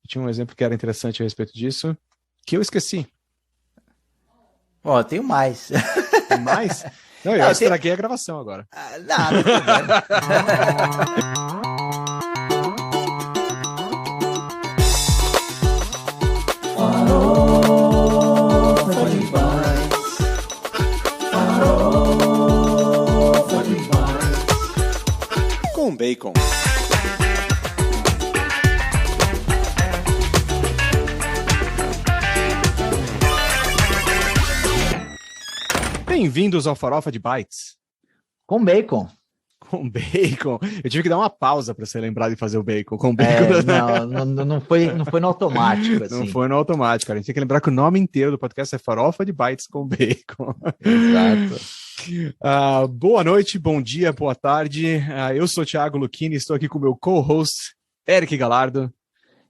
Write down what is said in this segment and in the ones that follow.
tinha um exemplo que era interessante a respeito disso, que eu esqueci. Ó, tenho mais. Tem mais? Não, eu estraguei a gravação agora. Nada, Com bacon. Bem-vindos ao Farofa de Bytes. Com bacon. Com bacon. Eu tive que dar uma pausa para você lembrar de fazer o bacon. Com bacon. Não foi no automático. Assim. Não foi no automático, cara. A gente tem que lembrar que o nome inteiro do podcast é Farofa de Bytes com bacon. Exato. Boa noite, bom dia, boa tarde. Eu sou o Thiago Lucchini, estou aqui com o meu co-host, Eric Galardo.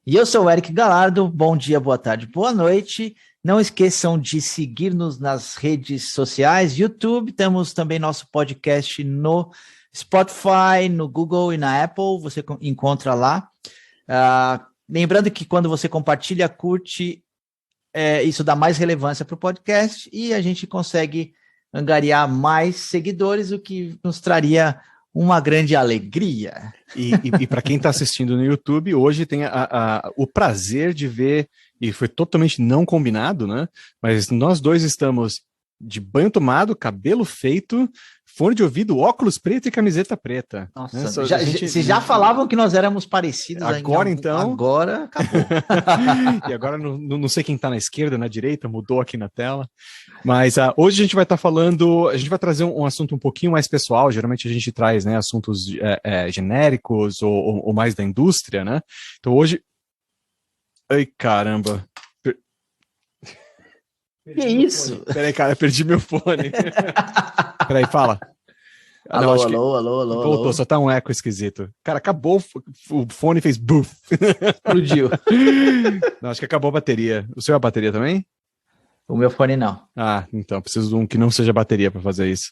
E eu sou o Eric Galardo. Bom dia, boa tarde, boa noite. Não esqueçam de seguir-nos nas redes sociais, YouTube, temos também nosso podcast no Spotify, no Google e na Apple, você encontra lá. Lembrando que quando você compartilha, curte, isso dá mais relevância para o podcast e a gente consegue angariar mais seguidores, o que nos traria uma grande alegria. E para quem está assistindo no YouTube, hoje tem o prazer de ver, e foi totalmente não combinado, né? Mas nós dois estamos de banho tomado, cabelo feito, fone de ouvido, óculos preto e camiseta preta. Nossa, né? Vocês já falavam que nós éramos parecidos. Agora então... Agora acabou. E agora não sei quem está na esquerda ou na direita, mudou aqui na tela. Mas hoje a gente vai estar falando, a gente vai trazer um assunto um pouquinho mais pessoal. Geralmente a gente traz, né, assuntos genéricos ou mais da indústria, né? Então hoje... Ai, caramba. Que isso? Peraí, cara, eu perdi meu fone. Peraí, fala. Alô. Voltou, só tá um eco esquisito. Cara, acabou o fone, fez buf. Explodiu. Não, acho que acabou a bateria. O seu é a bateria também? O meu fone não. Então, preciso de um que não seja bateria pra fazer isso.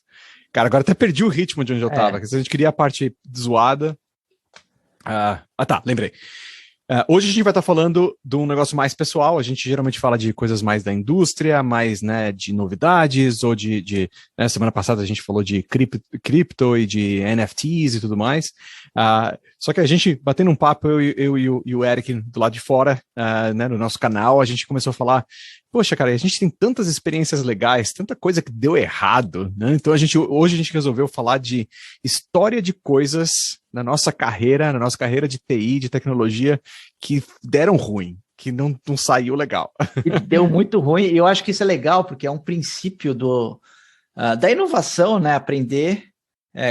Cara, agora até perdi o ritmo de onde eu tava. Se a gente queria a parte zoada... tá, lembrei. Hoje a gente vai estar falando de um negócio mais pessoal. A gente geralmente fala de coisas mais da indústria, mais, né, de novidades, ou né, semana passada a gente falou de cripto e de NFTs e tudo mais. Só que a gente, batendo um papo, eu e o Eric do lado de fora, né, no nosso canal, a gente começou a falar, poxa, cara, a gente tem tantas experiências legais, tanta coisa que deu errado, né? Então hoje a gente resolveu falar de história de coisas na nossa carreira de TI, de tecnologia, que deram ruim, que não saiu legal. E deu muito ruim, e eu acho que isso é legal, porque é um princípio da inovação, né? Aprender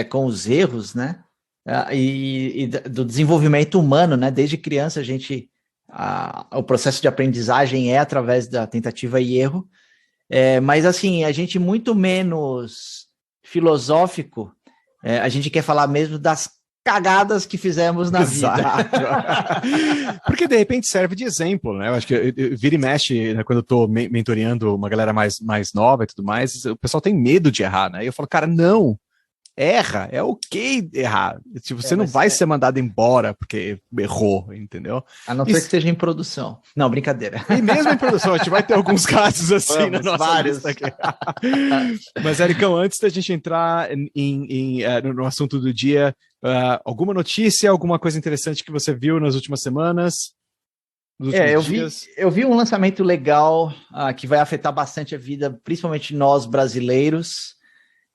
com os erros, né? E do desenvolvimento humano, né? Desde criança o processo de aprendizagem é através da tentativa e erro, mas assim, a gente muito menos filosófico, a gente quer falar mesmo das cagadas que fizemos na vida. Porque de repente serve de exemplo, né? Eu acho que eu vira e mexe, né, quando eu tô mentoreando uma galera mais nova e tudo mais, o pessoal tem medo de errar, né? E eu falo, cara, não, erra, é ok errar. Tipo, você não vai ser mandado embora porque errou, entendeu? A não ser que seja em produção. Não, brincadeira. E mesmo em produção, a gente vai ter alguns casos assim na nossa lista aqui. Mas, Ericão, antes da gente entrar no assunto do dia, alguma notícia, alguma coisa interessante que você viu nas últimas semanas? Eu vi um lançamento legal que vai afetar bastante a vida, principalmente nós brasileiros,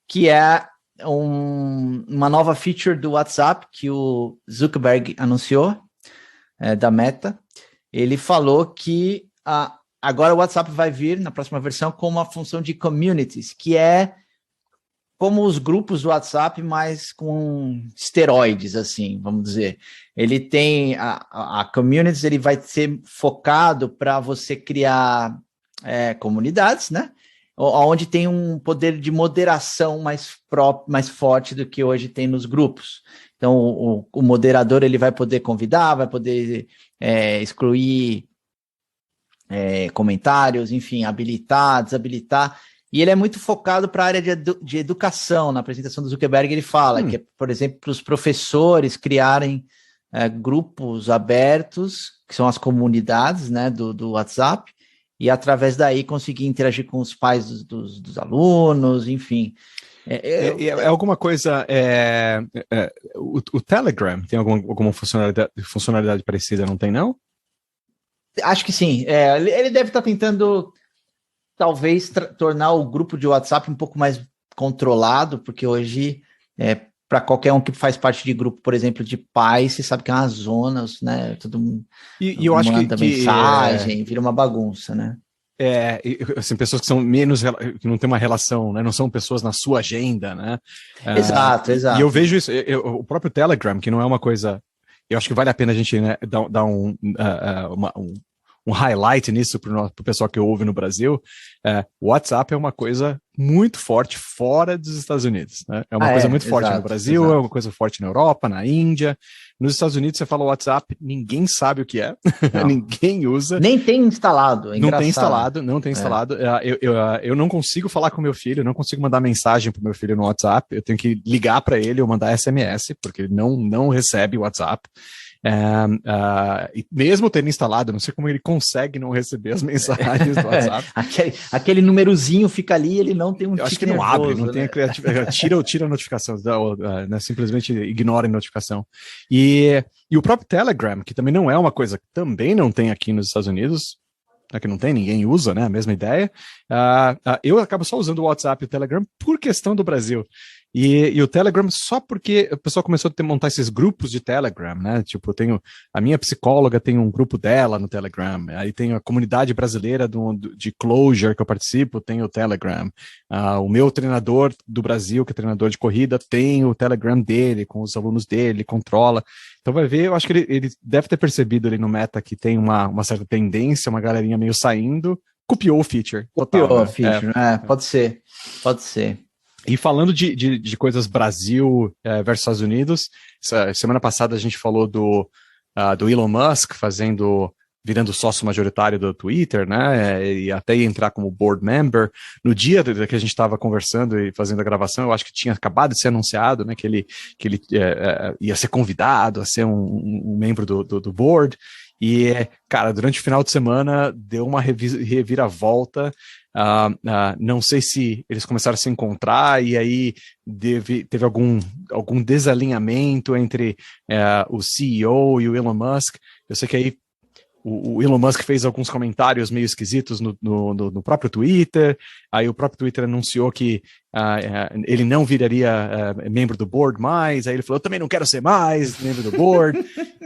que é uma nova feature do WhatsApp que o Zuckerberg anunciou, da Meta. Ele falou que agora o WhatsApp vai vir, na próxima versão, com uma função de communities, que é como os grupos do WhatsApp, mas com esteroides, assim, vamos dizer. Ele tem a communities, ele vai ser focado para você criar comunidades, né? Onde tem um poder de moderação mais forte do que hoje tem nos grupos. Então, o moderador ele vai poder convidar, vai poder excluir comentários, enfim, habilitar, desabilitar. E ele é muito focado para a área de educação. Na apresentação do Zuckerberg ele fala que é, por exemplo, para os professores criarem grupos abertos, que são as comunidades, né, do WhatsApp, e através daí conseguir interagir com os pais dos alunos, enfim. É alguma coisa. O Telegram tem alguma funcionalidade parecida, não tem, não? Acho que sim. Ele deve estar tentando, talvez, tornar o grupo de WhatsApp um pouco mais controlado, porque hoje, para qualquer um que faz parte de grupo, por exemplo, de pais, você sabe que é uma zona, né? Todo mundo eu acho manda mensagem, vira uma bagunça, né? Assim, pessoas que são que não tem uma relação, né? Não são pessoas na sua agenda, né? Exato. E eu vejo isso, o próprio Telegram, que não é uma coisa. Eu acho que vale a pena a gente, né, dar um highlight nisso para o pessoal que ouve no Brasil. O WhatsApp é uma coisa muito forte fora dos Estados Unidos, né? É uma coisa muito forte no Brasil, é uma coisa forte na Europa, na Índia. Nos Estados Unidos, você fala WhatsApp, ninguém sabe o que é, ninguém usa. Nem tem instalado, não tem instalado. Eu não consigo falar com meu filho, não consigo mandar mensagem para meu filho no WhatsApp, eu tenho que ligar para ele ou mandar SMS, porque ele não recebe o WhatsApp. Mesmo tendo instalado, não sei como ele consegue não receber as mensagens do WhatsApp. aquele númerozinho fica ali, ele não tem eu acho que não nervoso, abre, não tem a criatividade, tira a notificação, né, simplesmente ignora a notificação. E o próprio Telegram, que também não é uma coisa que também não tem aqui nos Estados Unidos, que não tem, ninguém usa, né, a mesma ideia, eu acabo só usando o WhatsApp e o Telegram por questão do Brasil. E o Telegram só porque o pessoal começou a montar esses grupos de Telegram, né? Tipo, a minha psicóloga tem um grupo dela no Telegram, aí tem a comunidade brasileira de Clojure que eu participo, tem o Telegram. O meu treinador do Brasil, que é treinador de corrida, tem o Telegram dele, com os alunos dele, controla. Então vai ver, eu acho que ele deve ter percebido ali no Meta que tem uma certa tendência, uma galerinha meio saindo, copiou o feature. Copiou o feature, pode ser. E falando de coisas Brasil versus Estados Unidos, semana passada a gente falou do Elon Musk virando sócio majoritário do Twitter, né, e até ia entrar como board member. No dia que a gente estava conversando e fazendo a gravação, eu acho que tinha acabado de ser anunciado, né, que ele ia ser convidado a ser um membro do board. E, cara, durante o final de semana deu uma reviravolta. Não sei se eles começaram a se encontrar e aí teve algum desalinhamento entre o CEO e o Elon Musk. Eu sei que aí o Elon Musk fez alguns comentários meio esquisitos no próprio Twitter, aí o próprio Twitter anunciou que ele não viraria membro do board mais, aí ele falou, eu também não quero ser mais membro do board,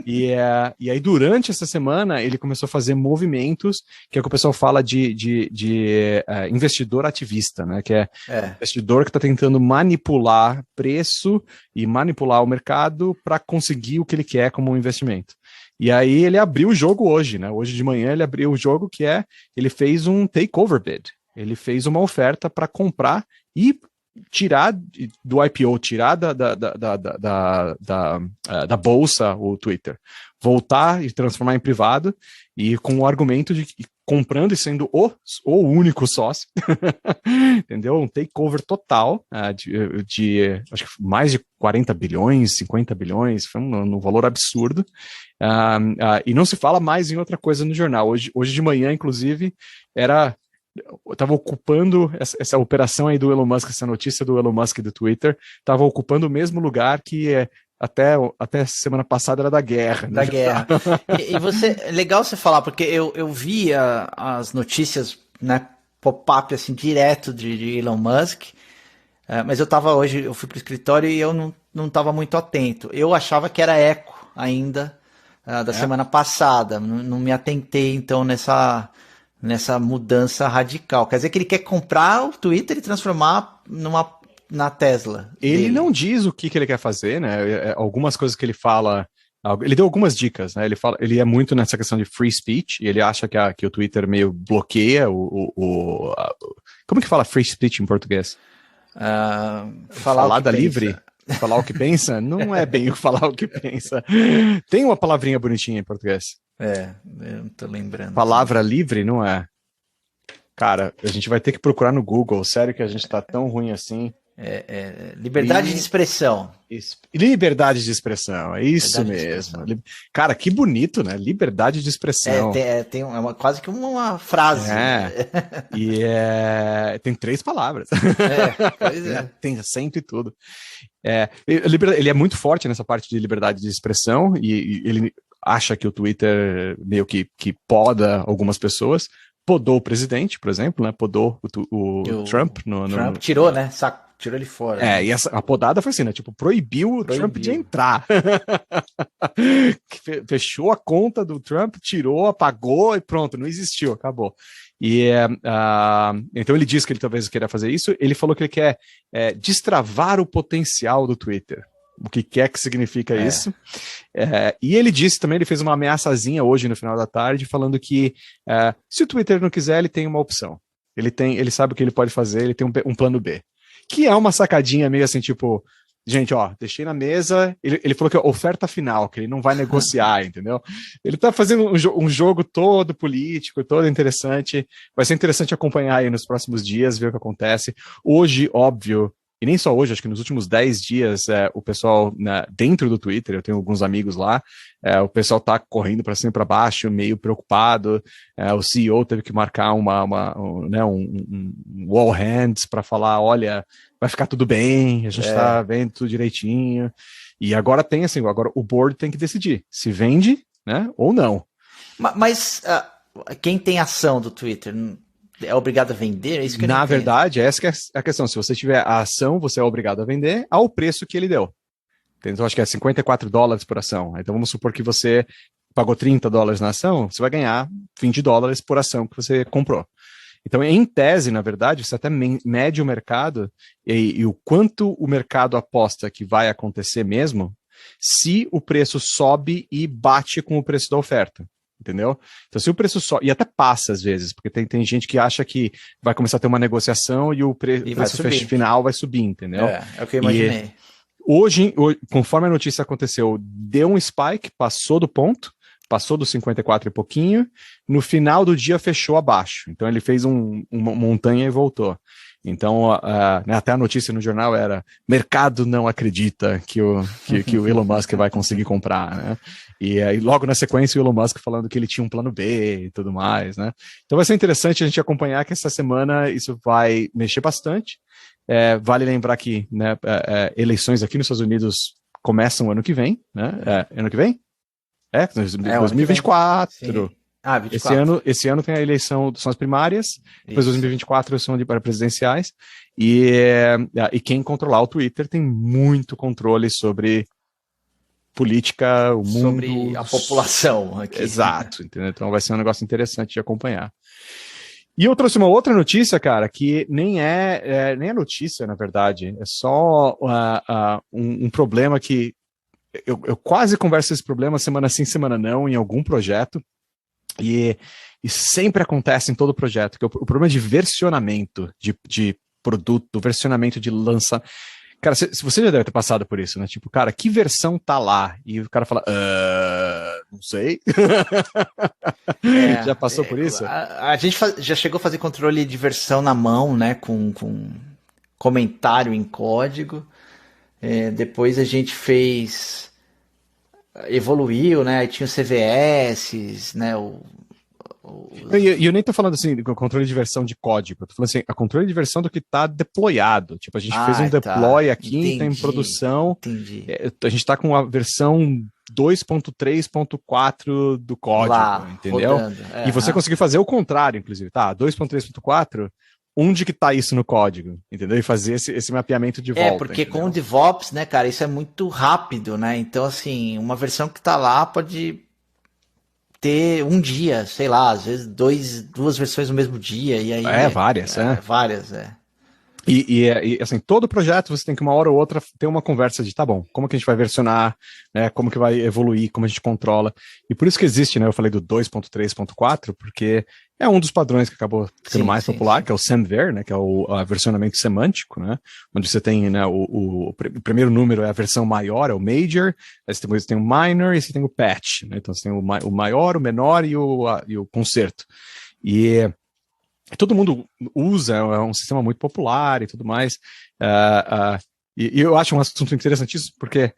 e aí durante essa semana ele começou a fazer movimentos, que é o que o pessoal fala de investidor ativista, né, que é investidor que está tentando manipular preço e manipular o mercado para conseguir o que ele quer como um investimento. E aí ele abriu o jogo hoje, né? Hoje de manhã ele abriu o jogo ele fez um takeover bid. Ele fez uma oferta para comprar e tirar do IPO, tirar da bolsa o Twitter, voltar e transformar em privado, e com o argumento de que comprando e sendo o único sócio, entendeu? Um takeover total de acho que mais de 40 bilhões, 50 bilhões, foi um valor absurdo, e não se fala mais em outra coisa no jornal. Hoje de manhã, inclusive, estava ocupando essa operação aí do Elon Musk, essa notícia do Elon Musk e do Twitter, estava ocupando o mesmo lugar que até semana passada era da guerra. Da guerra. E legal você falar, porque eu via as notícias, né, pop-up assim, direto de Elon Musk, mas eu fui pro escritório e eu não estava muito atento. Eu achava que era eco ainda da semana passada, não me atentei então nessa mudança radical. Quer dizer que ele quer comprar o Twitter e transformar na Tesla. Ele não diz o que ele quer fazer, né? Algumas coisas que ele fala, ele deu algumas dicas, né? Ele é muito nessa questão de free speech, e ele acha que o Twitter meio bloqueia como que fala free speech em português? Falada livre? Falar o que pensa? Não é bem o falar o que pensa. Tem uma palavrinha bonitinha em português. Eu não tô lembrando. Palavra livre, não é? Cara, a gente vai ter que procurar no Google. Sério que a gente tá tão ruim assim. Liberdade de expressão. Liberdade de expressão, é isso mesmo. Cara, que bonito, né? Liberdade de expressão. Quase que uma frase. Né? E tem 3 palavras. Pois é. Tem acento e tudo. Ele é muito forte nessa parte de liberdade de expressão e ele acha que o Twitter meio que poda algumas pessoas. Podou o presidente, por exemplo, né? Podou o Trump. Trump tirou, né? Tirou ele fora. E a podada foi assim, né? Tipo, proibiu o Trump de entrar. Fechou a conta do Trump, tirou, apagou e pronto, não existiu, acabou. Então ele disse que ele talvez queira fazer isso. Ele falou que ele quer destravar o potencial do Twitter. O que quer que significa isso. E ele disse também, ele fez uma ameaçazinha hoje no final da tarde, falando que se o Twitter não quiser, ele tem uma opção. Ele sabe o que ele pode fazer, ele tem um plano B. Que é uma sacadinha meio assim, tipo, gente, deixei na mesa, ele falou que é oferta final, que ele não vai negociar, entendeu? Ele tá fazendo um jogo todo político, todo interessante, vai ser interessante acompanhar aí nos próximos dias, ver o que acontece. Hoje, óbvio, e nem só hoje, acho que nos últimos 10 dias, o pessoal dentro do Twitter, eu tenho alguns amigos lá, o pessoal tá correndo para cima e para baixo, meio preocupado, o CEO teve que marcar um all hands para falar, olha, vai ficar tudo bem, a gente tá vendo tudo direitinho, e agora tem assim, agora o board tem que decidir se vende, né, ou não. Mas quem tem ação do Twitter é obrigado a vender? É isso que Na verdade, essa que é a questão. Se você tiver a ação, você é obrigado a vender ao preço que ele deu. Então, acho que é $54 por ação. Então, vamos supor que você pagou $30 na ação, você vai ganhar $20 por ação que você comprou. Então, em tese, na verdade, você até mede o mercado e o quanto o mercado aposta que vai acontecer mesmo, se o preço sobe e bate com o preço da oferta. Entendeu? Então, se o preço sobe, e até passa às vezes, porque tem gente que acha que vai começar a ter uma negociação e o preço final vai subir, entendeu? É o que eu imaginei. Hoje, conforme a notícia aconteceu, deu um spike, passou do ponto, passou dos 54 e pouquinho, no final do dia fechou abaixo. Então, ele fez uma montanha e voltou. Então, até a notícia no jornal era: mercado não acredita que o Elon Musk vai conseguir comprar, né? E aí, logo na sequência, o Elon Musk falando que ele tinha um plano B e tudo mais, né? Então vai ser interessante a gente acompanhar que essa semana isso vai mexer bastante. Vale lembrar que, né, eleições aqui nos Estados Unidos começam ano que vem, né? Ano que vem? 2024. Ah, 24. Esse ano tem a eleição, são as primárias, depois 2024 são para presidenciais, e quem controlar o Twitter tem muito controle sobre política, o mundo... Sobre a população aqui. Exato, entendeu? Então vai ser um negócio interessante de acompanhar. E eu trouxe uma outra notícia, cara, que nem é notícia, na verdade, é só um problema que eu quase converso esse problema semana sim, semana não, em algum projeto. E sempre acontece em todo projeto, que o problema de versionamento de produto, versionamento de lançamento. Cara, se você já deve ter passado por isso, né? Tipo, cara, que versão tá lá? E o cara fala, não sei. Já passou por isso? A gente já chegou a fazer controle de versão na mão, né? Com comentário em código. Depois a gente evoluiu, né? Aí tinha o CVS, né? E eu nem tô falando assim, do controle de versão de código, eu tô falando assim, a controle de versão do que tá deployado. Tipo, a gente fez um deploy aqui, tá em produção. Entendi. A gente tá com a versão 2.3.4 do código, lá, entendeu? E você conseguiu fazer o contrário, inclusive, tá? 2.3.4, onde que tá isso no código, entendeu? E fazer esse mapeamento de volta. Porque entendeu? com o DevOps, né, cara, isso é muito rápido, né? Então, assim, uma versão que tá lá pode ter um dia, sei lá, às vezes duas versões no mesmo dia, e aí... Várias, Várias, E assim, todo projeto você tem que uma hora ou outra ter uma conversa de, tá bom, como que a gente vai versionar, né, como que vai evoluir, como a gente controla. E por isso que existe, né, eu falei do 2.3.4, porque é um dos padrões que acabou ficando mais popular, que é o SemVer, né, que é o versionamento semântico, né, onde você tem, né, o primeiro número é a versão maior, é o major, aí depois você tem o minor e você tem o patch, né, então você tem o maior, o menor e o conserto. E todo mundo usa, é um sistema muito popular e tudo mais. E eu acho um assunto interessantíssimo, porque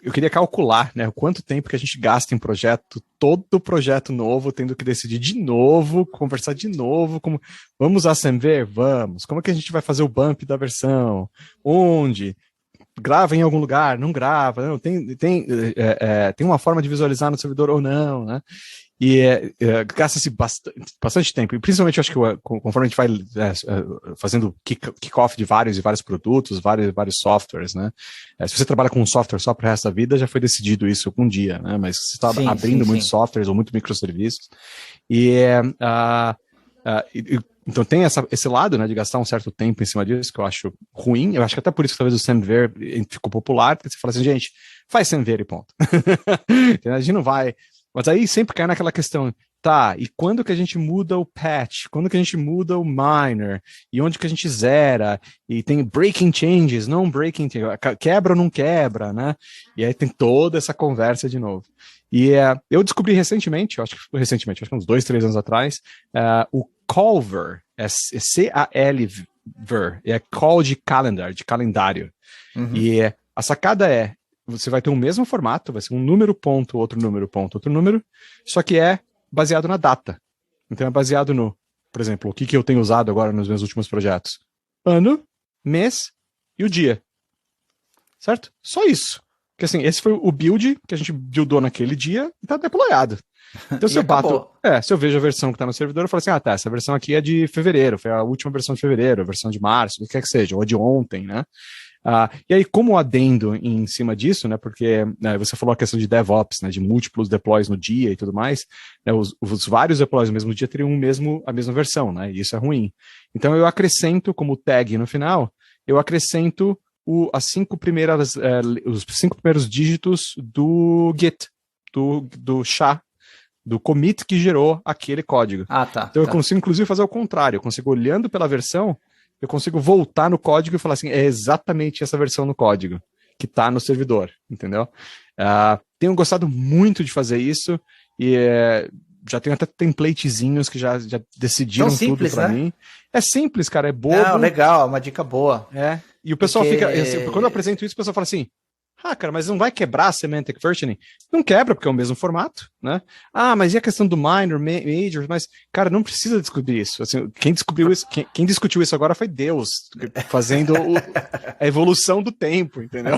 eu queria calcular, né, o quanto tempo que a gente gasta em projeto, todo projeto novo, tendo que decidir de novo, conversar de novo, como vamos usar Semver? Vamos. Como é que a gente vai fazer o bump da versão? Onde? Grava em algum lugar? Não grava? Não, tem uma forma de visualizar no servidor ou não, né? E gasta-se bastante tempo, e principalmente eu acho que conforme a gente vai fazendo kick-off de vários produtos, vários softwares, né? Se você trabalha com um software só para o resto da vida, já foi decidido isso algum dia, né? Mas você está abrindo muitos softwares ou muitos microserviços, então tem esse lado, né, de gastar um certo tempo em cima disso, que eu acho ruim. Eu acho que até por isso que talvez o Semver ficou popular, porque você fala assim, gente, faz Semver e ponto. A gente não vai... Mas aí sempre cai naquela questão, tá, e quando que a gente muda o patch? Quando que a gente muda o minor? E onde que a gente zera? E tem breaking changes, não breaking changes, quebra ou não quebra, né? E aí tem toda essa conversa de novo. E eu descobri recentemente, acho que uns 2, 3 anos atrás, o Calver, C-A-L-Ver, é call de calendar, de calendário. Uhum. E a sacada você vai ter o mesmo formato, vai ser um número, ponto, outro número, ponto, outro número, só que é baseado na data. Então é baseado no, por exemplo, o que eu tenho usado agora nos meus últimos projetos? Ano, mês e o dia. Certo? Só isso. Porque assim, esse foi o build que a gente buildou naquele dia e tá deployado. Então se eu vejo a versão que tá no servidor, eu falo assim, tá, essa versão aqui é de fevereiro, foi a última versão de fevereiro, a versão de março, o que quer que seja, ou a de ontem, né? E aí, como adendo em cima disso, né, porque você falou a questão de DevOps, né, de múltiplos deploys no dia e tudo mais, né, os vários deploys no mesmo dia teriam a mesma versão, né, e isso é ruim. Então eu acrescento como tag no final, eu acrescento os 5 primeiros dígitos do Git, do SHA, do commit que gerou aquele código. Tá. Então eu consigo, inclusive, fazer o contrário, eu consigo, olhando pela versão, eu consigo voltar no código e falar assim, é exatamente essa versão no código que está no servidor, entendeu? Tenho gostado muito de fazer isso e já tenho até templatezinhos que já decidiram tudo para mim. É simples, cara, é bobo. Não, legal, uma dica boa. E o pessoal fica, quando eu apresento isso, o pessoal fala assim, cara, mas não vai quebrar a semantic versioning? Não quebra, porque é o mesmo formato, né? Mas e a questão do minor, major? Mas, cara, não precisa descobrir isso. Assim, quem discutiu isso agora foi Deus, fazendo a evolução do tempo, entendeu?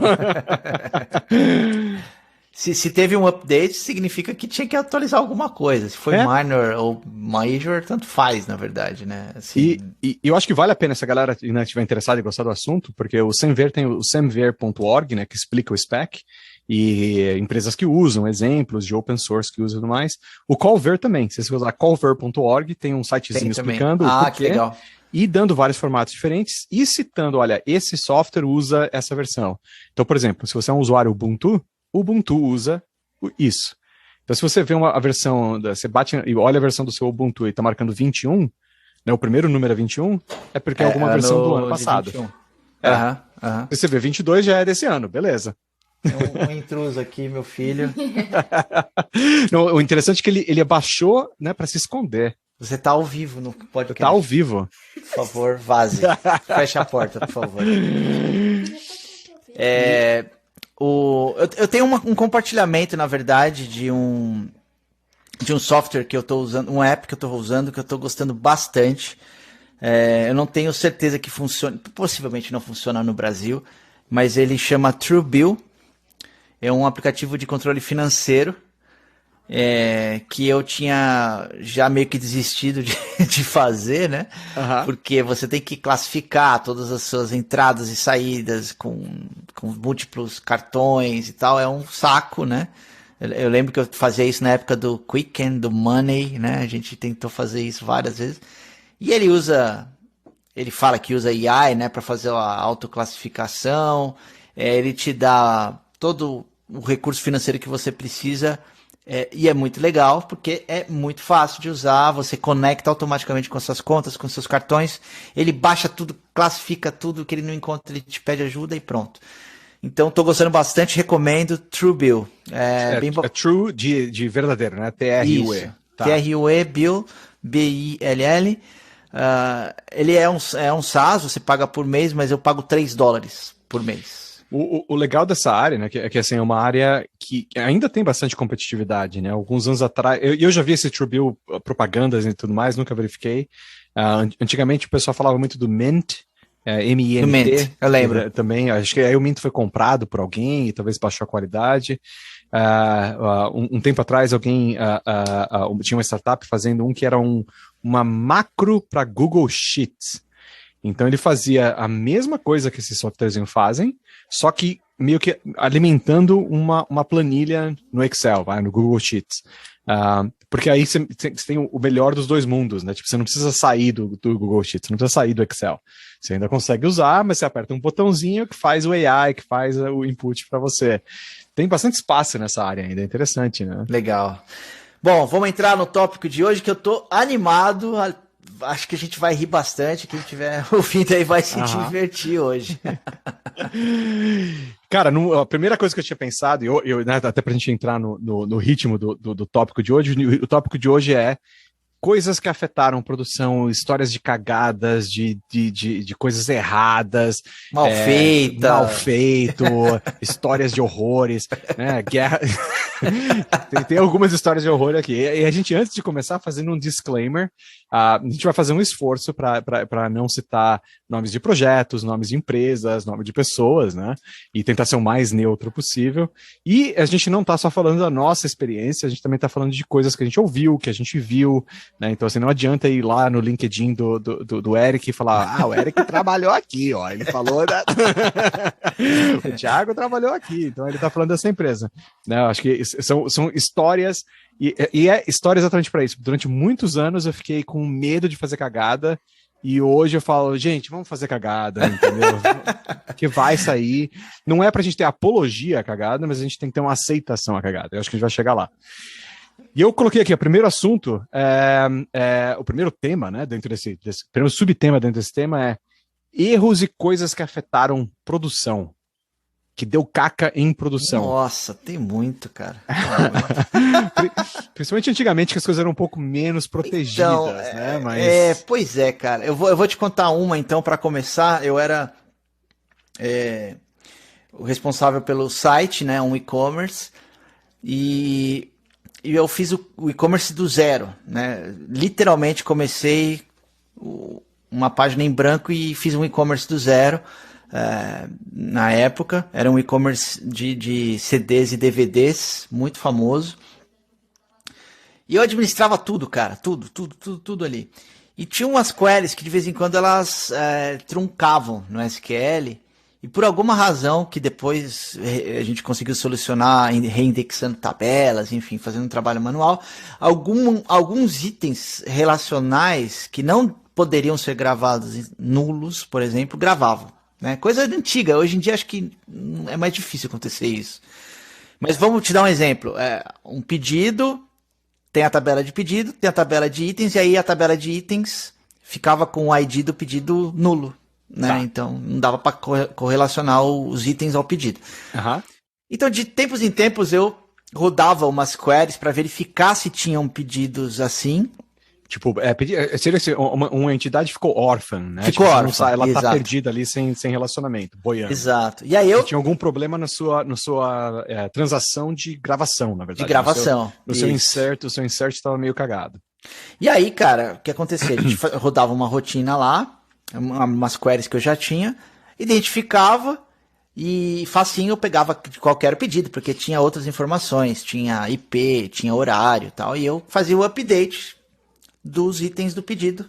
Se teve um update, significa que tinha que atualizar alguma coisa. Se foi minor ou major, tanto faz, na verdade, né? Assim... E eu acho que vale a pena se a galera estiver interessada e gostar do assunto, porque o Semver tem o semver.org, né, que explica o spec, e empresas que usam, exemplos de open source que usam e tudo mais. O Calver também, se você usar calver.org, tem um sitezinho explicando o porquê, que legal. E dando vários formatos diferentes, e citando, olha, esse software usa essa versão. Então, por exemplo, se você é um usuário Ubuntu, o Ubuntu usa isso. Então, se você vê a versão, você bate e olha a versão do seu Ubuntu e está marcando 21, né, o primeiro número é 21, é porque é alguma versão do ano passado. Se você vê 22, já é desse ano, beleza. Um intruso aqui, meu filho. Não, o interessante é que ele abaixou, né, para se esconder. Você está ao vivo no podcast. Está ao vivo. Por favor, vaze. Feche a porta, por favor. Eu tenho um compartilhamento, na verdade, de um software que eu estou usando, um app que eu estou usando, que eu estou gostando bastante. Eu não tenho certeza que funcione, possivelmente não funciona no Brasil, mas ele chama Truebill. É um aplicativo de controle financeiro que eu tinha já meio que desistido de fazer, né? Porque você tem que classificar todas as suas entradas e saídas com múltiplos cartões e tal, é um saco, né? Eu lembro que eu fazia isso na época do Quicken, do Money, né? A gente tentou fazer isso várias vezes. E ele fala que usa AI, né, para fazer a autoclassificação, ele te dá todo o recurso financeiro que você precisa. E é muito legal, porque é muito fácil de usar, você conecta automaticamente com suas contas, com seus cartões, ele baixa tudo, classifica tudo que ele não encontra, ele te pede ajuda e pronto. Então, estou gostando bastante, recomendo Truebill. É true de verdadeiro, né? T-R-U-E. Tá. T-R-U-E, Bill, B-I-L-L. Ele é um SaaS, você paga por mês, mas eu pago $3 por mês. O legal dessa área, né, que assim, é uma área que ainda tem bastante competitividade, né? Alguns anos atrás, eu já vi esse TrueBill propagandas e tudo mais, nunca verifiquei. Antigamente o pessoal falava muito do Mint, M-I-N-T. Mint, eu lembro. Também, acho que aí o Mint foi comprado por alguém e talvez baixou a qualidade. Um tempo atrás, alguém tinha uma startup fazendo que era uma macro para Google Sheets. Então ele fazia a mesma coisa que esses softwarezinhos fazem, só que meio que alimentando uma planilha no Excel, no Google Sheets. Porque aí você tem o melhor dos dois mundos, né? Tipo, você não precisa sair do Google Sheets, você não precisa sair do Excel. Você ainda consegue usar, mas você aperta um botãozinho que faz o AI, que faz o input para você. Tem bastante espaço nessa área ainda, é interessante, né? Legal. Bom, vamos entrar no tópico de hoje, que eu tô animado. Acho que a gente vai rir bastante. Quem estiver ouvindo aí vai se divertir hoje. Cara, a primeira coisa que eu tinha pensado, né, até pra gente entrar no ritmo do tópico de hoje, o tópico de hoje é coisas que afetaram produção, histórias de cagadas, de coisas erradas. Mal feito, histórias de horrores, né? Guerra. tem algumas histórias de horror aqui. E a gente, antes de começar, fazendo um disclaimer, a gente vai fazer um esforço para não citar nomes de projetos, nomes de empresas, nome de pessoas, né? E tentar ser o mais neutro possível. E a gente não está só falando da nossa experiência, a gente também está falando de coisas que a gente ouviu, que a gente viu, né? Então, assim, não adianta ir lá no LinkedIn do Eric e falar, o Eric trabalhou aqui, ó. Ele falou o Thiago trabalhou aqui, então ele está falando dessa empresa. Né? Eu acho que são histórias, e é história exatamente para isso. Durante muitos anos eu fiquei com medo de fazer cagada, e hoje eu falo, gente, vamos fazer cagada, entendeu? Que vai sair. Não é pra gente ter apologia à cagada, mas a gente tem que ter uma aceitação à cagada. Eu acho que a gente vai chegar lá. E eu coloquei aqui, o primeiro assunto, o primeiro tema, né, dentro desse primeiro subtema dentro desse tema é erros e coisas que afetaram produção, que deu caca em produção. Nossa, tem muito, cara. Principalmente antigamente, que as coisas eram um pouco menos protegidas, então, né? Mas... pois é, cara. Eu vou te contar uma, então, para começar. Eu era o responsável pelo site, né, um e-commerce, e eu fiz o e-commerce do zero, né? Literalmente comecei uma página em branco e fiz um e-commerce do zero. Na época, era um e-commerce de CDs e DVDs, muito famoso. E eu administrava tudo, cara, tudo ali. E tinha umas queries que de vez em quando elas truncavam no SQL, e por alguma razão que depois a gente conseguiu solucionar reindexando tabelas, enfim, fazendo um trabalho manual, alguns itens relacionais que não poderiam ser gravados nulos, por exemplo, gravavam. Né? Coisa antiga, hoje em dia acho que é mais difícil acontecer isso. Mas vamos te dar um exemplo. Um pedido, tem a tabela de pedido, tem a tabela de itens, e aí a tabela de itens ficava com o ID do pedido nulo. Né? Tá. Então não dava para correlacionar os itens ao pedido. Uhum. Então de tempos em tempos eu rodava umas queries para verificar se tinham pedidos assim. Tipo, seria assim, uma entidade ficou órfã, né? Ficou tipo, órfã, ela exato. Tá perdida ali sem relacionamento, boiando. Exato. E aí tinha algum problema na sua transação de gravação, na verdade. De gravação. O seu insert estava meio cagado. E aí, cara, o que acontecia? A gente rodava uma rotina lá, umas queries que eu já tinha, identificava e facinho eu pegava qualquer pedido, porque tinha outras informações, tinha IP, tinha horário e tal, e eu fazia o update dos itens do pedido.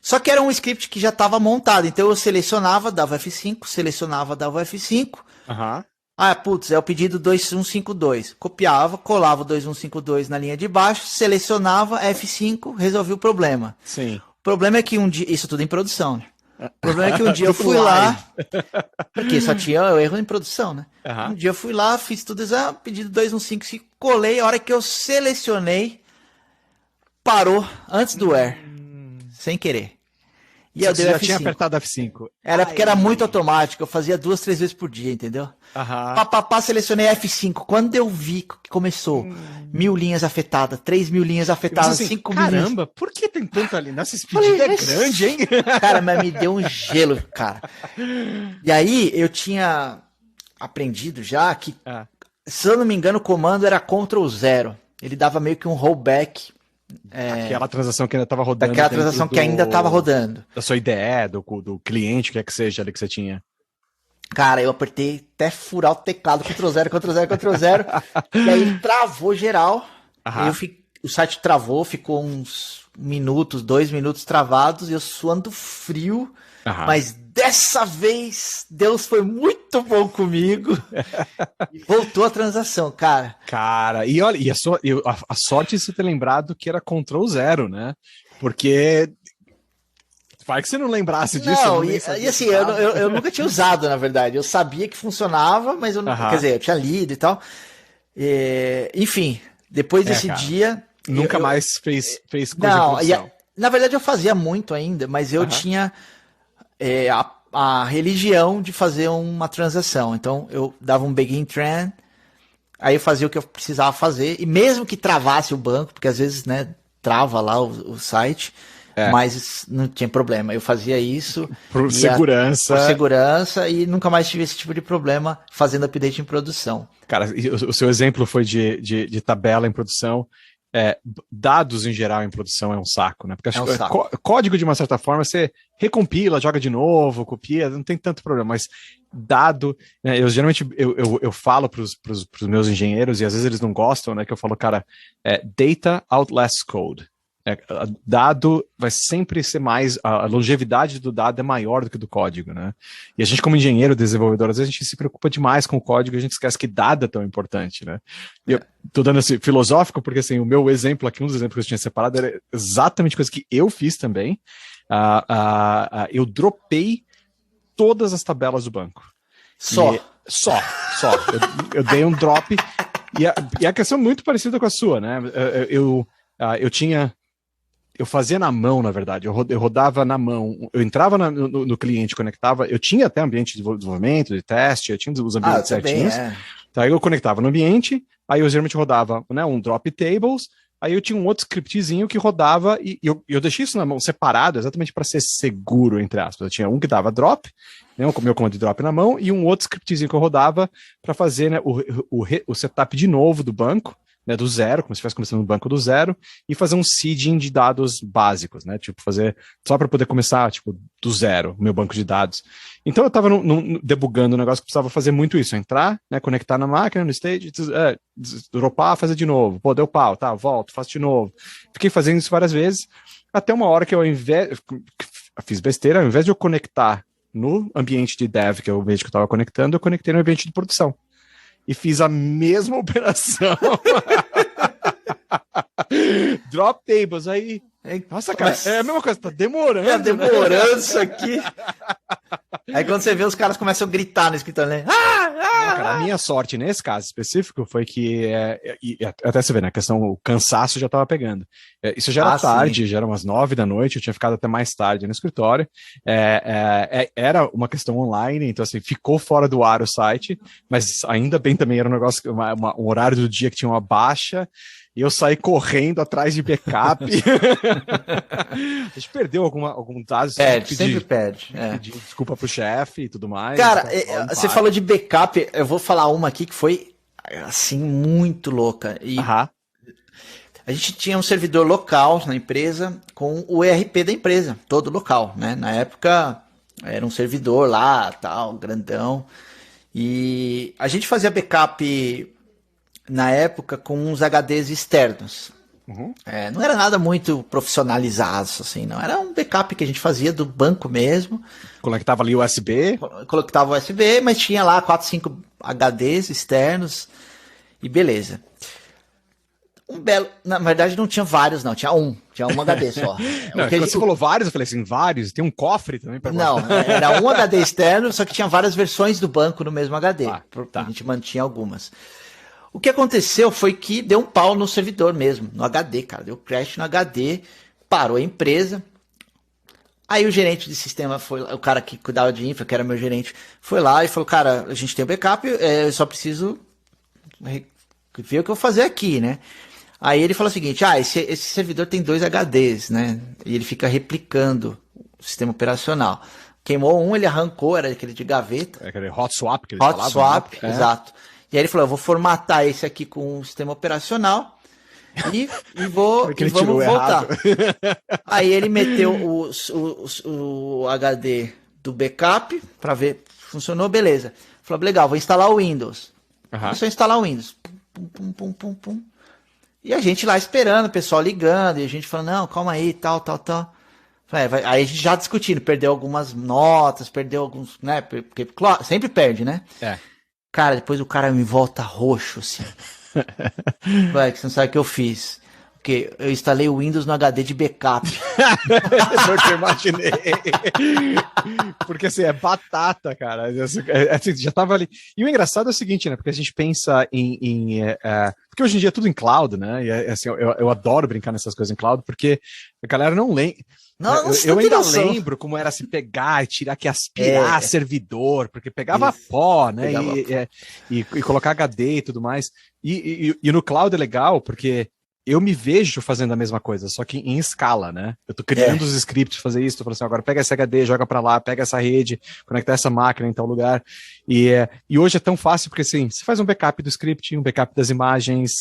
Só que era um script que já estava montado, então eu selecionava, dava F5, selecionava, dava F5. Uhum. Putz, é o pedido 2152. Copiava, colava o 2152 na linha de baixo, selecionava F5, resolvi o problema. Sim. O problema é que um dia, isso tudo em produção, né? O problema é que um dia eu fui lá, porque só tinha erro em produção, né? Uhum. Um dia eu fui lá, fiz tudo isso, pedido 2155, colei, a hora que eu selecionei, parou antes do where, sem querer. E eu dei já F5. Tinha apertado F5. Era porque era muito automático, eu fazia 2, 3 vezes por dia, entendeu? Selecionei F5. Quando eu vi que começou 1.000 linhas afetadas, 3.000 linhas afetadas, assim, 5.000 caramba, por que tem tanta linha? Nossa, esse pedido é grande, hein? Cara, mas me deu um gelo, cara. E aí, eu tinha aprendido já que, se eu não me engano, o comando era Ctrl 0. Ele dava meio que um rollback. Aquela transação que ainda estava rodando. Daquela transação que ainda estava rodando. Da sua IDE, do cliente, que seja ali que você tinha. Cara, eu apertei até furar o teclado, Ctrl 0, Ctrl 0, Ctrl 0. E aí ele travou geral. Aí o site travou, ficou uns minutos, 2 minutos travados, e eu suando frio. Mas dessa vez, Deus foi muito bom comigo. E voltou a transação, cara. Cara, e olha, a sorte de você ter lembrado que era Ctrl 0, né? Porque vai que você não lembrasse disso. Não, e assim, eu nunca tinha usado, na verdade. Eu sabia que funcionava, mas eu não. Quer dizer, eu tinha lido e tal. Enfim, depois desse dia. Nunca mais fez coisa em produção. Na verdade, eu fazia muito ainda, mas eu tinha a religião de fazer uma transação. Então, eu dava um begin trend, aí eu fazia o que eu precisava fazer, e mesmo que travasse o banco, porque às vezes, né, trava lá o site, mas não tinha problema. Eu fazia isso por segurança. Por segurança, e nunca mais tive esse tipo de problema fazendo update em produção. Cara, o seu exemplo foi de tabela em produção. Dados em geral em produção é um saco, né? Porque código, de uma certa forma, você recompila, joga de novo, copia, não tem tanto problema, mas dado, né, eu geralmente eu falo para os meus engenheiros, e às vezes eles não gostam, né? Que eu falo, cara, data outlasts code. Dado vai sempre ser mais, a longevidade do dado é maior do que do código, né? E a gente, como engenheiro, desenvolvedor, às vezes a gente se preocupa demais com o código e a gente esquece que dado é tão importante, né? E eu tô dando assim, filosófico, porque assim, o meu exemplo aqui, um dos exemplos que eu tinha separado, era exatamente coisa que eu fiz também. Eu dropei todas as tabelas do banco. Só. Eu dei um drop, e a questão é muito parecida com a sua, né? Eu fazia na mão, na verdade, eu rodava na mão, eu entrava no cliente, conectava, eu tinha até ambiente de desenvolvimento, de teste, eu tinha os ambientes certinhos, então aí eu conectava no ambiente, aí eu geralmente rodava, né, um drop tables, aí eu tinha um outro scriptzinho que rodava, e eu deixei isso na mão separado, exatamente para ser seguro, entre aspas. Eu tinha um que dava drop, né, o meu comando de drop na mão, e um outro scriptzinho que eu rodava para fazer, né, o setup de novo do banco, né, do zero, como se estivesse começando no banco do zero, e fazer um seeding de dados básicos, né, tipo fazer só para poder começar, tipo, do zero, o meu banco de dados. Então eu estava debugando um negócio que precisava fazer muito isso, entrar, né, conectar na máquina, no stage, dropar, fazer de novo, pô, deu pau, tá, volto, faço de novo. Fiquei fazendo isso várias vezes, até uma hora que eu fiz besteira, ao invés de eu conectar no ambiente de dev, que é o ambiente que eu estava conectando, eu conectei no ambiente de produção. E fiz a mesma operação. Drop tables, aí. Nossa, cara, é a mesma coisa, tá demorando. Tá demorando isso aqui. Aí quando você vê, os caras começam a gritar no escritório, né? Cara, a minha sorte nesse caso específico foi que, até você vê, né, a questão, o cansaço já tava pegando. Isso já era tarde, já era umas 9 da noite, eu tinha ficado até mais tarde no escritório. Era uma questão online, então assim, ficou fora do ar o site, mas ainda bem também era um negócio, um horário do dia que tinha uma baixa, e eu saí correndo atrás de backup. A gente perdeu algum dado. Sempre perde. Pedir desculpa pro chefe e tudo mais. Cara, você falou de backup, eu vou falar uma aqui que foi, assim, muito louca. E a gente tinha um servidor local na empresa com o ERP da empresa, todo local, né? Na época era um servidor lá, tal, grandão. E a gente fazia backup na época com uns HDs externos. Não era nada muito profissionalizado, assim, não. Era um backup que a gente fazia do banco mesmo. Conectava ali USB? Conectava USB, mas tinha lá 4, 5 HDs externos e beleza. Na verdade não tinha vários, não. Tinha um HD só. Não, quando você falou vários, eu falei assim, vários? Tem um cofre também para Não, era um HD externo, só que tinha várias versões do banco no mesmo HD. A gente mantinha algumas. O que aconteceu foi que deu um pau no servidor mesmo, no HD, cara. Deu crash no HD, parou a empresa. Aí o gerente de sistema foi, o cara que cuidava de infra, que era meu gerente, foi lá e falou, cara, a gente tem o backup, eu só preciso ver o que eu vou fazer aqui, né? Aí ele falou o seguinte, esse servidor tem 2 HDs, né? E ele fica replicando o sistema operacional. Queimou um, ele arrancou, era aquele de gaveta. É aquele hot swap que eles falavam. Hot swap, né? exato. E aí ele falou, eu vou formatar esse aqui com o sistema operacional e vamos voltar. Aí ele meteu o HD do backup para ver se funcionou, beleza. Falou, legal, vou instalar o Windows. Começou a instalar o Windows. Pum. E a gente lá esperando, o pessoal ligando, e a gente falando, não, calma aí, tal. Aí a gente já discutindo, perdeu algumas notas, perdeu alguns, né? Porque claro, sempre perde, né? Cara, depois o cara me volta roxo, assim. Vai, que você não sabe o que eu fiz. Porque eu instalei o Windows no HD de backup. Foi o que eu imaginei. Porque assim, é batata, cara. Assim, já tava ali. E o engraçado é o seguinte, né? Porque a gente pensa porque hoje em dia é tudo em cloud, né? E assim, eu adoro brincar nessas coisas em cloud, porque a galera não lembra. Eu ainda lembro como era se pegar e tirar que aspirar servidor, porque pegava pó, né? E colocar HD e tudo mais. E no cloud é legal, porque eu me vejo fazendo a mesma coisa, só que em escala, né? Eu tô criando os scripts pra fazer isso, tô falando assim, agora pega esse HD, joga pra lá, pega essa rede, conecta essa máquina em tal lugar. E hoje é tão fácil, porque assim, você faz um backup do script, um backup das imagens,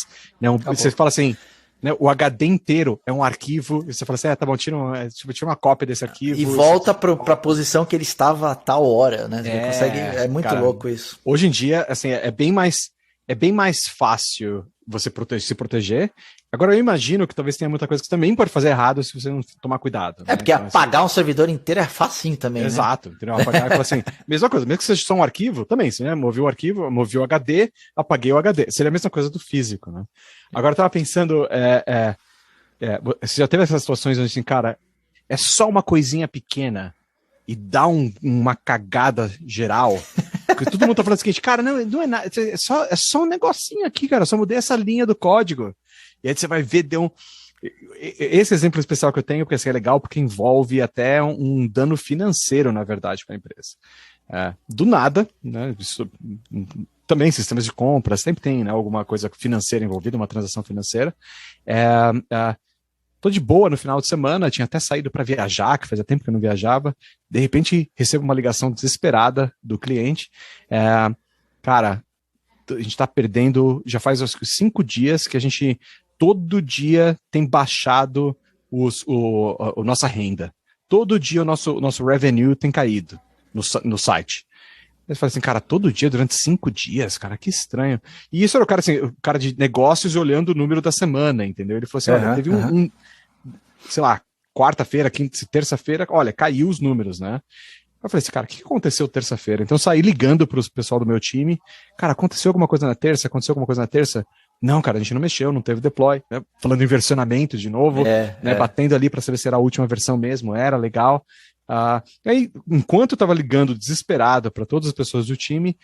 né? Você fala assim, né, o HD inteiro é um arquivo, e você fala assim, tá bom, tira uma cópia desse arquivo. E volta pra posição que ele estava a tal hora, né? Você consegue, é muito louco isso. Hoje em dia, assim, é bem mais fácil você se proteger. Agora eu imagino que talvez tenha muita coisa que você também pode fazer errado se você não tomar cuidado. Né? Porque então, apagar um servidor inteiro é facinho também, exato, né? Entendeu? Apagar, assim, mesma coisa, mesmo que seja só um arquivo, também, né? Movi o arquivo, movi o HD, apaguei o HD. Seria a mesma coisa do físico, né? Agora eu tava pensando, você já teve essas situações onde assim, cara, é só uma coisinha pequena e dá uma cagada geral. Porque todo mundo tá falando o seguinte, cara, não é nada, é só um negocinho aqui, cara, só mudei essa linha do código. E aí você vai ver, esse exemplo especial que eu tenho, porque assim, é legal, porque envolve até um dano financeiro, na verdade, para a empresa. Do nada, né? Isso, também sistemas de compra, sempre tem, né, alguma coisa financeira envolvida, uma transação financeira. Tô de boa no final de semana, tinha até saído para viajar, que fazia tempo que eu não viajava. De repente, recebo uma ligação desesperada do cliente. Cara, a gente tá perdendo, já faz uns 5 dias que a gente todo dia tem baixado a nossa renda. Todo dia o nosso revenue tem caído no site. Ele fala assim, cara, todo dia, durante 5 dias, cara, que estranho. E isso era o cara de negócios olhando o número da semana, entendeu? Ele falou assim, olha, teve sei lá, quarta-feira, terça-feira, olha, caiu os números, né? Eu falei assim, cara, o que aconteceu terça-feira? Então eu saí ligando pro pessoal do meu time, cara, aconteceu alguma coisa na terça? Não, cara, a gente não mexeu, não teve deploy, né? Falando em versionamento de novo, né? Batendo ali para saber se era a última versão mesmo, era legal. Aí, enquanto eu tava ligando desesperado para todas as pessoas do time,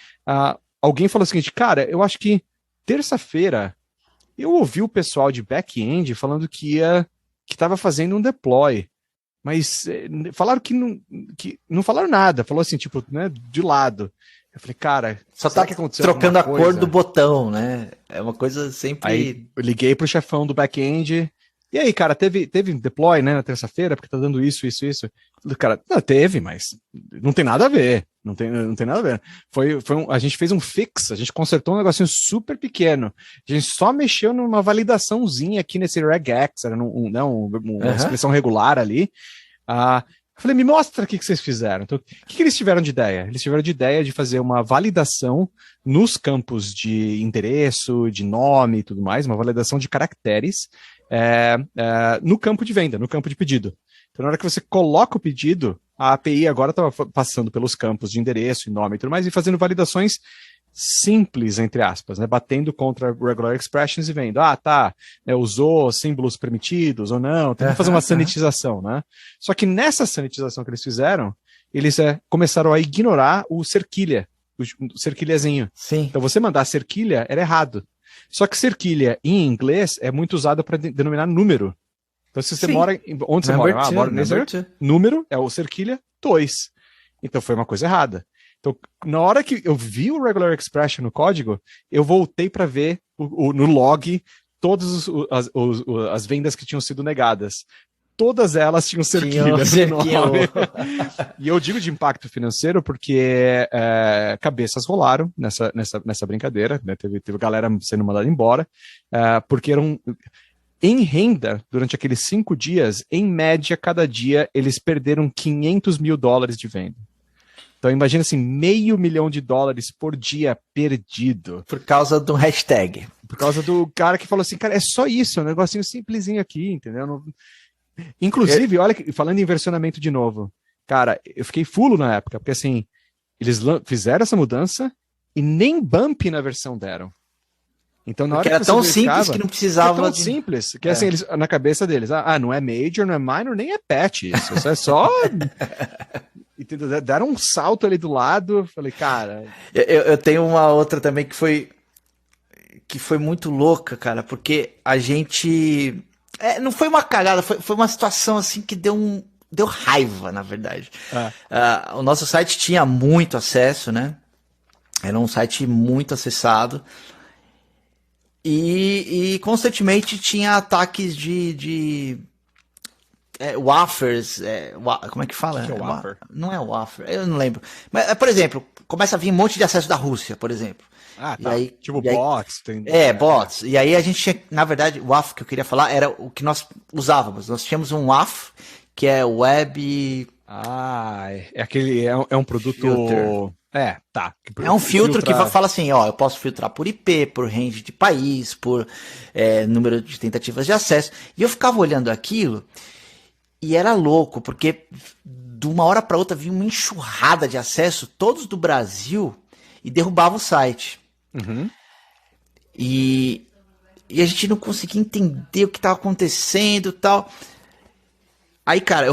alguém falou o seguinte, cara, eu acho que terça-feira eu ouvi o pessoal de back-end falando que estava fazendo um deploy, mas falaram que não falaram nada, falou assim, tipo, né, de lado. Eu falei, cara, só tá trocando a cor do botão, né? É uma coisa sempre... Aí eu liguei pro chefão do back-end, e aí, cara, teve deploy, né, na terça-feira, porque tá dando isso. Cara, não, teve, mas não tem nada a ver. Não tem nada a ver. A gente fez um fix, a gente consertou um negocinho super pequeno. A gente só mexeu numa validaçãozinha aqui nesse regex, era uma expressão regular ali. Eu falei, me mostra o que vocês fizeram. Então, o que eles tiveram de ideia? Eles tiveram de ideia de fazer uma validação nos campos de endereço, de nome e tudo mais, uma validação de caracteres no campo de venda, no campo de pedido. Então, na hora que você coloca o pedido, a API agora estava passando pelos campos de endereço, nome e tudo mais, e fazendo validações simples, entre aspas, né, batendo contra regular expressions e vendo, usou símbolos permitidos ou não, tem que fazer uma sanitização, né? Só que nessa sanitização que eles fizeram, eles começaram a ignorar o cerquilha, o cerquilhazinho. Sim. Então você mandar cerquilha era errado. Só que cerquilha em inglês é muito usado para denominar número. Então, se você mora... Onde você mora? Mora nesse número, é o cerquilha 2. Então, foi uma coisa errada. Então, na hora que eu vi o regular expression no código, eu voltei para ver no log todas as vendas que tinham sido negadas. Todas elas tinham cerquilha no nome. E eu digo de impacto financeiro porque cabeças rolaram nessa brincadeira, né? Teve galera sendo mandada embora, porque eram... Em renda, durante aqueles 5 dias, em média, cada dia, eles perderam $500 mil de venda. Então, imagina assim, $500 mil por dia perdido. Por causa do hashtag. Por causa do cara que falou assim, cara, é só isso, é um negocinho simplesinho aqui, entendeu? Não... Inclusive, olha, falando em versionamento de novo, cara, eu fiquei fulo na época, porque assim, eles fizeram essa mudança e nem bump na versão deram. Então, na hora que era tão simples que não precisava. Era tão simples que assim, eles, na cabeça deles, não é major, não é minor, nem é patch isso é só. Entendeu? Deram um salto ali do lado. Falei, cara. Eu tenho uma outra também que foi muito louca, cara, porque a gente. Não foi uma cagada, foi uma situação assim que deu raiva, na verdade. O nosso site tinha muito acesso, né? Era um site muito acessado. E constantemente tinha ataques de waffers, como é que fala? Que é wafer? Não é wafer, eu não lembro. Mas, por exemplo, começa a vir um monte de acesso da Rússia, por exemplo. Tá. E aí, tipo bots. Bots. E aí a gente tinha, na verdade, o WAF que eu queria falar era o que nós usávamos. Nós tínhamos um WAF, que é Web... É um produto... Filter. Tá. É um filtro que fala assim, eu posso filtrar por IP, por range de país, por número de tentativas de acesso. E eu ficava olhando aquilo e era louco, porque de uma hora para outra vinha uma enxurrada de acesso, todos do Brasil, e derrubava o site. Uhum. E a gente não conseguia entender o que estava acontecendo e tal. Aí, cara,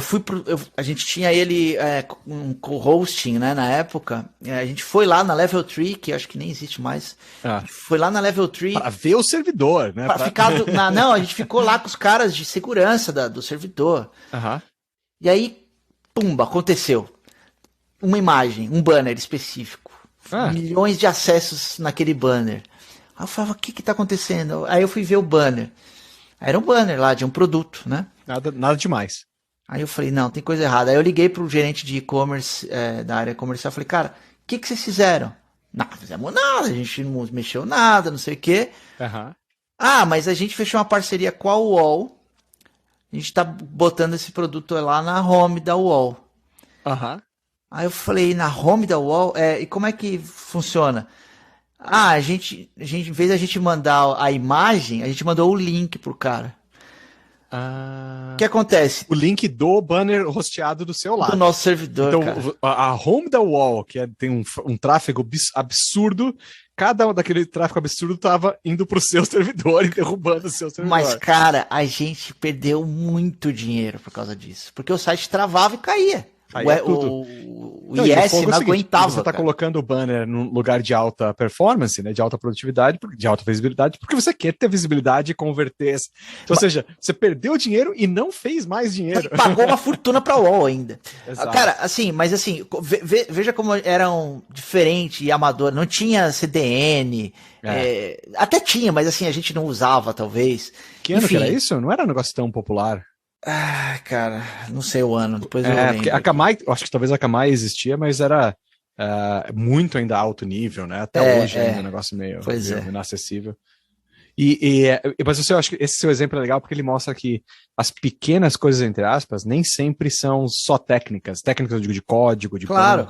a gente tinha ele um co-hosting, né, na época. A gente foi lá na Level 3, que acho que nem existe mais. A gente foi lá na Level 3. Pra ver o servidor, né? Não, a gente ficou lá com os caras de segurança do servidor. Uhum. E aí, pumba, aconteceu. Uma imagem, um banner específico. Milhões de acessos naquele banner. Aí eu falava, o que tá acontecendo? Aí eu fui ver o banner. Era um banner lá de um produto, né? Nada demais. Aí eu falei, não, tem coisa errada. Aí eu liguei pro gerente de e-commerce da área comercial. Falei, cara, o que vocês fizeram? Não fizemos nada, a gente não mexeu nada, não sei o quê. Uhum. Mas a gente fechou uma parceria com a UOL. A gente tá botando esse produto lá na home da UOL. Uhum. Aí eu falei, na home da UOL? E como é que funciona? A gente, em vez da gente mandar a imagem, a gente mandou o link pro cara. O que acontece? O link do banner hosteado do seu lado. Do nosso servidor, então, cara. A home da UOL, que tem um tráfego absurdo, cada daquele tráfego absurdo estava indo pro seu servidor e derrubando o seu servidor. Mas, cara, a gente perdeu muito dinheiro por causa disso. Porque o site travava e caía. O IS não aguentava. Você está colocando o banner num lugar de alta performance, né, de alta produtividade, de alta visibilidade, porque você quer ter visibilidade e converter. Ou seja, você perdeu dinheiro e não fez mais dinheiro. E pagou uma fortuna para a UOL ainda. Exato. Cara, assim, mas assim, veja como eram diferentes e amador. Não tinha CDN. Até tinha, mas assim, a gente não usava, talvez. Que ano que era isso? Não era um negócio tão popular. Cara, não sei o ano, depois eu lembro. Porque a Akamai, acho que talvez a Akamai existia, mas era muito ainda alto nível, né? Até hoje ainda é um negócio meio inacessível. Mas eu acho que esse seu exemplo é legal porque ele mostra que as pequenas coisas, entre aspas, nem sempre são só técnicas. Técnicas, eu digo, de código, de Claro.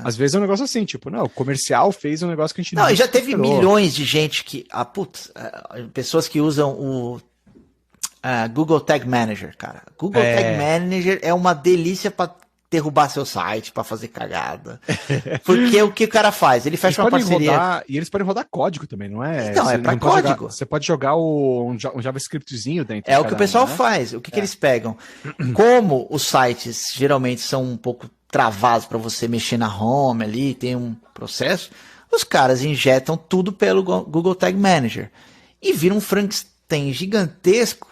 Às vezes é um negócio assim, tipo, não, o comercial fez um negócio que a gente não. E já teve milhões de gente que... pessoas que usam o Google Tag Manager, cara. Google Tag Manager é uma delícia para derrubar seu site, para fazer cagada. Porque o que o cara faz? Ele fecha uma parceria... E eles podem rodar código também, não é? Então, é para código. Você pode jogar um JavaScriptzinho dentro. É o que o pessoal faz. O que eles pegam? Como os sites geralmente são um pouco travados para você mexer na home ali, tem um processo, os caras injetam tudo pelo Google Tag Manager. E vira um Frankenstein gigantesco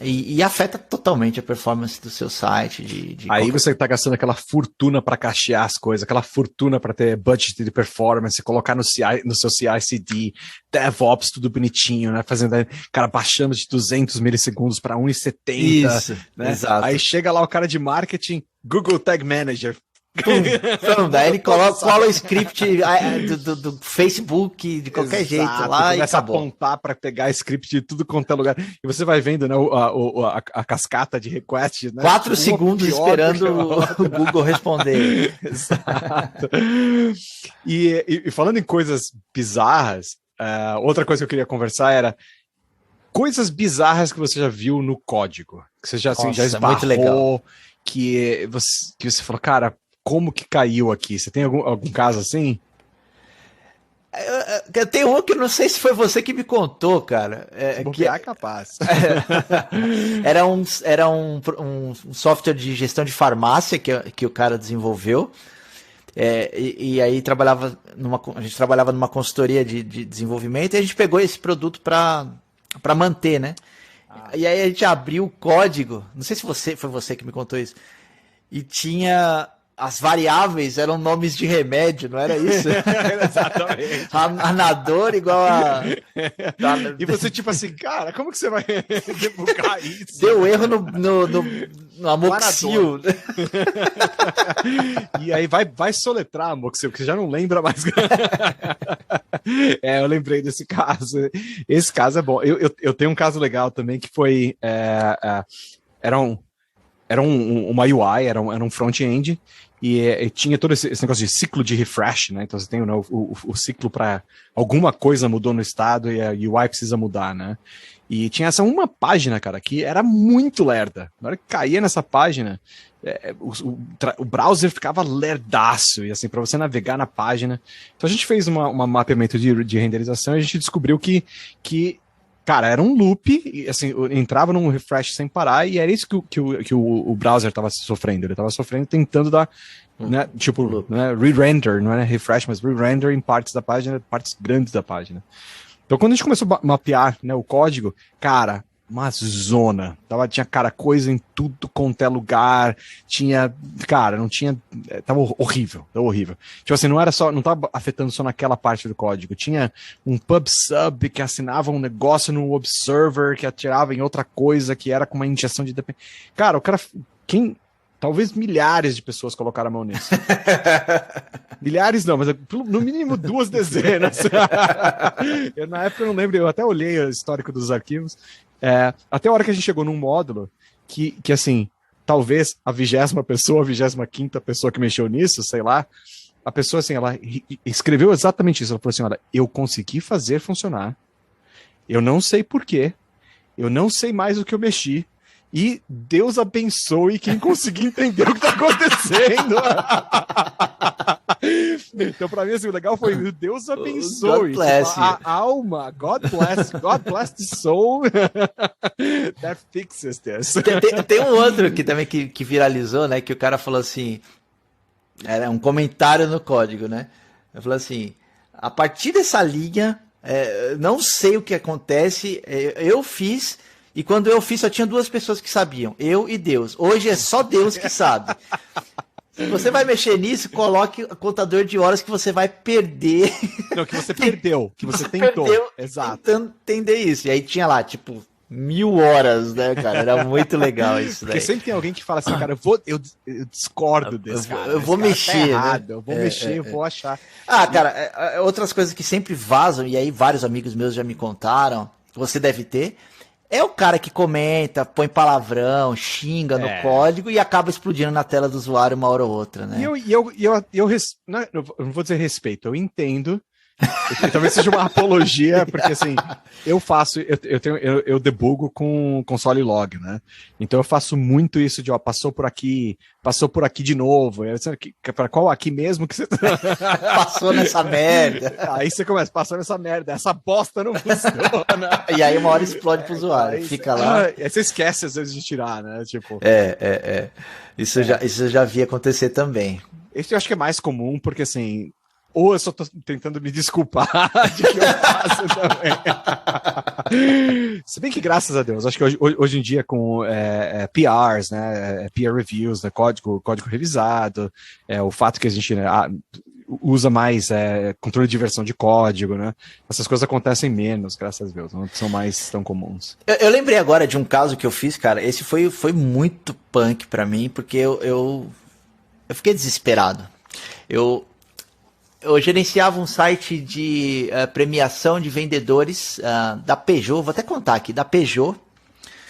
E afeta totalmente a performance do seu site. Aí você está gastando aquela fortuna para cachear as coisas, aquela fortuna para ter budget de performance, colocar no seu CI/CD, DevOps, tudo bonitinho, né? Fazendo, cara, baixando de 200 milissegundos para 1,70. Isso, né? Exato. Aí chega lá o cara de marketing, Google Tag Manager. Daí ele cola o script do Facebook de qualquer Exato, jeito lá e começa a apontar para pegar script de tudo quanto é lugar. E você vai vendo, né, a cascata de requests, né? 4 segundos esperando o Google responder. Exato. E falando em coisas bizarras, outra coisa que eu queria conversar era coisas bizarras que você já viu no código. Que você já, assim, já esbarrou, que você falou, cara, como que caiu aqui? Você tem algum caso assim? Eu tenho um que eu não sei se foi você que me contou, cara. Que é capaz. Era um software de gestão de farmácia que o cara desenvolveu. E aí a gente trabalhava numa consultoria de desenvolvimento e a gente pegou esse produto para manter, né? E aí a gente abriu o código. Não sei se foi você que me contou isso. E tinha... As variáveis eram nomes de remédio, não era isso? Exatamente. Anador igual a... E você tipo assim, cara, como que você vai debugar isso? Deu erro no Amoxil. E aí vai soletrar Amoxil, porque você já não lembra mais. Eu lembrei desse caso. Esse caso é bom. Eu tenho um caso legal também que foi... Era uma UI, era um front-end, e tinha todo esse negócio de ciclo de refresh, né? Então você tem o ciclo para alguma coisa mudou no estado e a UI precisa mudar, né? E tinha essa uma página, cara, que era muito lerda. Na hora que caía nessa página, o browser ficava lerdaço, e assim, para você navegar na página. Então a gente fez um mapeamento de renderização e a gente descobriu que cara, era um loop, assim, entrava num refresh sem parar, e era isso que o browser estava sofrendo. Ele estava sofrendo tentando dar, né, tipo, né, re-render, não era refresh, mas re-render em partes da página, partes grandes da página. Então, quando a gente começou a mapear, né, o código, cara, uma zona. Tinha, cara, coisa em tudo quanto é lugar. Não tinha. Tava horrível. Tipo assim, não tava afetando só naquela parte do código. Tinha um pub sub que assinava um negócio no observer que atirava em outra coisa que era com uma injeção de dependência. Cara, talvez milhares de pessoas colocaram a mão nisso. Milhares não, mas no mínimo 2 dezenas. Na época eu não lembro, eu até olhei o histórico dos arquivos. Até a hora que a gente chegou num módulo que assim, talvez a 20ª pessoa, a 25ª pessoa que mexeu nisso, sei lá, a pessoa assim, ela escreveu exatamente isso. Ela falou assim, olha, eu consegui fazer funcionar, eu não sei porquê, eu não sei mais o que eu mexi, e Deus abençoe quem conseguir entender o que está acontecendo. Então, para mim, assim, o legal foi Deus abençoe. God bless tipo, a alma, God bless the soul that fixes this. Tem um outro que também que viralizou, né? Que o cara falou assim, era um comentário no código, né? Ele falou assim, a partir dessa linha, não sei o que acontece, eu fiz... E quando eu fiz, só tinha 2 pessoas que sabiam, eu e Deus. Hoje é só Deus que sabe. Se você vai mexer nisso, coloque o contador de horas que você vai perder. Não, que você perdeu, que você tentou. Exato. Tentando entender isso. E aí tinha lá, tipo, 1000 horas, né, cara? Era muito legal isso daí. Porque sempre tem alguém que fala assim, cara, eu discordo desse cara. Eu vou mexer, tá né? Eu vou mexer, eu vou achar. Cara, outras coisas que sempre vazam, e aí vários amigos meus já me contaram, você deve ter... É o cara que comenta, põe palavrão, xinga no código e acaba explodindo na tela do usuário uma hora ou outra, né? Não vou dizer respeito, eu entendo. Talvez seja uma apologia, porque assim, eu debugo com console log, né? Então eu faço muito isso de, passou por aqui de novo. Para qual aqui mesmo que você passou nessa merda? Aí você começa, passou nessa merda, essa bosta não funciona. E aí uma hora explode pro usuário, fica lá. Aí você esquece às vezes de tirar, né? Tipo. Isso eu já vi acontecer também. Esse eu acho que é mais comum, porque assim. Ou eu só tô tentando me desculpar de que eu faço também. Se bem que, graças a Deus, acho que hoje em dia com PRs, né, peer reviews, né, código revisado, o fato que a gente usa mais controle de versão de código, né, essas coisas acontecem menos, graças a Deus, não são mais tão comuns. Eu lembrei agora de um caso que eu fiz, cara, esse foi muito punk pra mim, porque eu fiquei desesperado. Eu gerenciava um site de premiação de vendedores da Peugeot, vou até contar aqui, da Peugeot.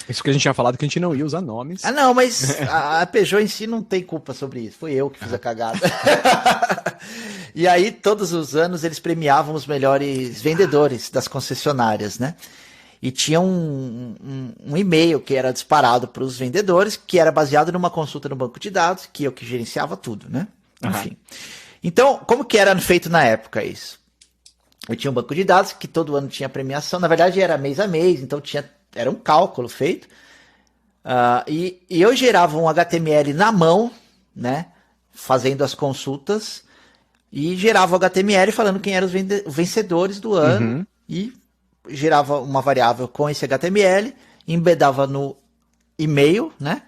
Isso que a gente tinha falado que a gente não ia usar nomes. Ah, não, mas a Peugeot em si não tem culpa sobre isso, foi eu que fiz a cagada. E aí, todos os anos, eles premiavam os melhores vendedores das concessionárias, né? E tinha um e-mail que era disparado para os vendedores, que era baseado numa consulta no banco de dados, que eu que gerenciava tudo, né? Enfim. Então, como que era feito na época isso? Eu tinha um banco de dados que todo ano tinha premiação, na verdade era mês a mês, então era um cálculo feito, e eu gerava um HTML na mão, né, fazendo as consultas, e gerava o HTML falando quem eram os vencedores do ano, e gerava uma variável com esse HTML, embedava no e-mail, né,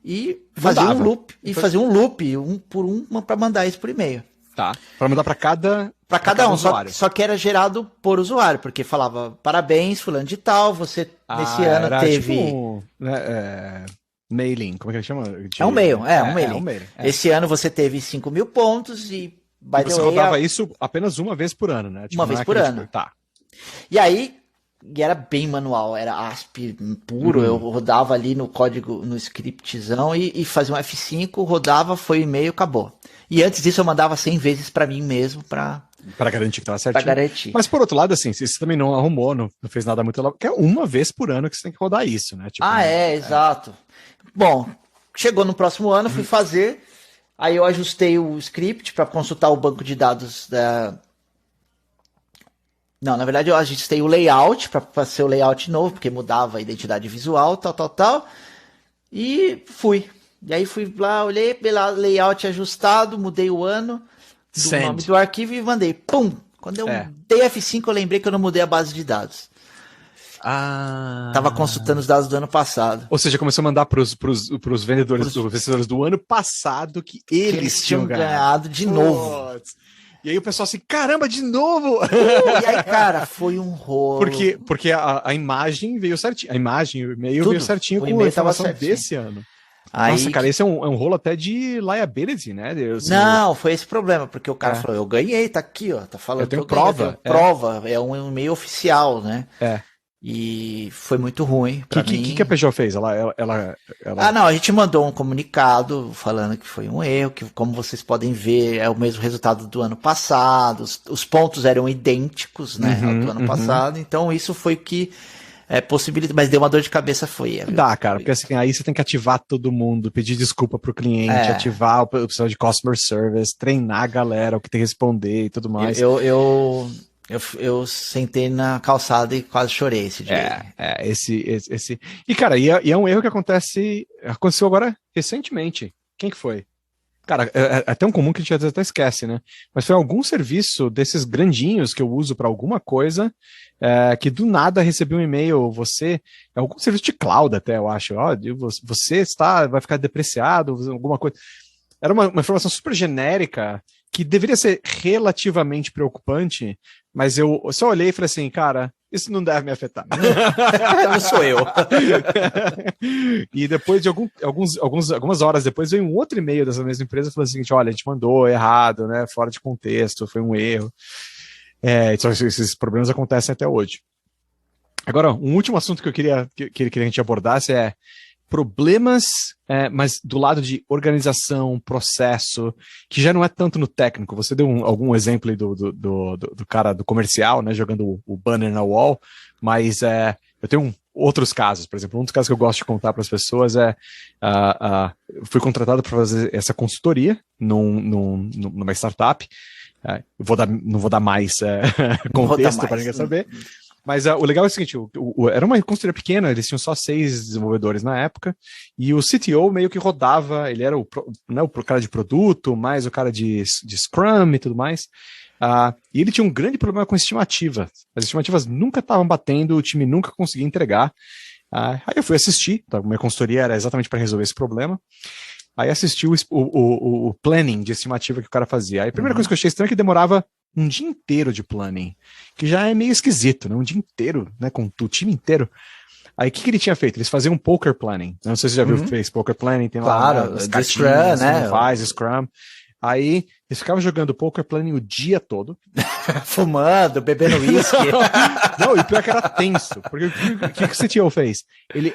e fazia um loop, um por um, para mandar isso por e-mail. Tá. Para mandar para cada um, só que era gerado por usuário, porque falava parabéns, fulano de tal, você nesse ano teve tipo, mailing, como é que ele chama? É um mail, um mailing. Esse ano você teve 5.000 pontos e você rodava isso apenas uma vez por ano, né? Tipo, uma vez por ano. Tá. E aí era bem manual, era ASP puro, eu rodava ali no código, no scriptzão e fazia um F5, rodava, foi o e-mail, acabou. E antes disso eu mandava 100 vezes para mim mesmo, para garantir que estava certinho. Para garantir. Mas por outro lado, assim, se você também não arrumou, não fez nada muito lá, porque é uma vez por ano que você tem que rodar isso, né? Tipo, exato. Bom, chegou no próximo ano, fui fazer, aí eu ajustei o script para consultar o banco de dados da... Não, na verdade eu ajustei o layout para ser o layout novo, porque mudava a identidade visual, tal. E fui. E aí fui lá, olhei pela layout ajustado, mudei o ano do nome do arquivo e mandei. Pum! Quando eu dei F5, eu lembrei que eu não mudei a base de dados. Tava consultando os dados do ano passado. Ou seja, começou a mandar pros vendedores do ano passado que eles tinham ganhado de novo. E aí o pessoal assim, caramba, de novo! E aí, cara, foi um rolo. Porque a imagem veio certinho. A imagem, o e-mail veio certinho com a informação desse ano. Aí, nossa, cara, esse é um rolo até de liability, né? Não, foi esse problema, porque o cara falou, eu ganhei, tá aqui, ó, tá falando eu tenho que prova. Prova, é um e-mail oficial, né? E foi muito ruim pra mim. O que a Peugeot fez? Ela... não, a gente mandou um comunicado falando que foi um erro, que como vocês podem ver, é o mesmo resultado do ano passado, os pontos eram idênticos, né, ao do ano passado, então isso foi o que possibilita, mas deu uma dor de cabeça, Dá, cara, porque assim, aí você tem que ativar todo mundo, pedir desculpa pro cliente, ativar o pessoal de customer service, treinar a galera, o que tem que responder e tudo mais. Eu sentei na calçada e quase chorei esse dia. Esse. E, cara, é um erro que aconteceu agora recentemente. Quem que foi? Cara, é tão comum que a gente até esquece, né? Mas foi algum serviço desses grandinhos que eu uso para alguma coisa, que do nada recebeu um e-mail, algum serviço de cloud até, eu acho, você vai ficar depreciado, alguma coisa. Era uma informação super genérica, que deveria ser relativamente preocupante, mas eu só olhei e falei assim, cara, isso não deve me afetar. Não sou eu. E depois de algumas horas depois veio um outro e-mail dessa mesma empresa falando o seguinte, olha, a gente mandou errado, né, fora de contexto, foi um erro. Então esses problemas acontecem até hoje. Agora, um último assunto que eu queria que a gente abordasse é problemas, mas do lado de organização, processo, que já não é tanto no técnico. Você deu algum exemplo aí do cara do comercial, né, jogando o banner na wall, mas eu tenho outros casos. Por exemplo, um dos casos que eu gosto de contar para as pessoas fui contratado para fazer essa consultoria numa startup. Não vou dar mais contexto para ninguém saber. Mas o legal é o seguinte, era uma consultoria pequena, eles tinham só 6 desenvolvedores na época, e o CTO meio que rodava, ele era o cara de produto, mais o cara de Scrum e tudo mais, E ele tinha um grande problema com estimativa. As estimativas nunca estavam batendo, o time nunca conseguia entregar. Aí eu fui assistir, tá? Minha consultoria era exatamente para resolver esse problema. Aí assisti o planning de estimativa que o cara fazia. Aí a primeira coisa que eu achei estranha é que demorava um dia inteiro de planning, que já é meio esquisito, né? Um dia inteiro, né? Com o time inteiro. Aí o que ele tinha feito? Eles faziam poker planning. Não sei se você já viu, fez poker planning, tem lá as cartinhas, Scrum, né? Faz Scrum. Aí eles ficavam jogando poker planning o dia todo. Fumando, bebendo uísque. Não, e pior que era tenso. Porque o que o CTO fez?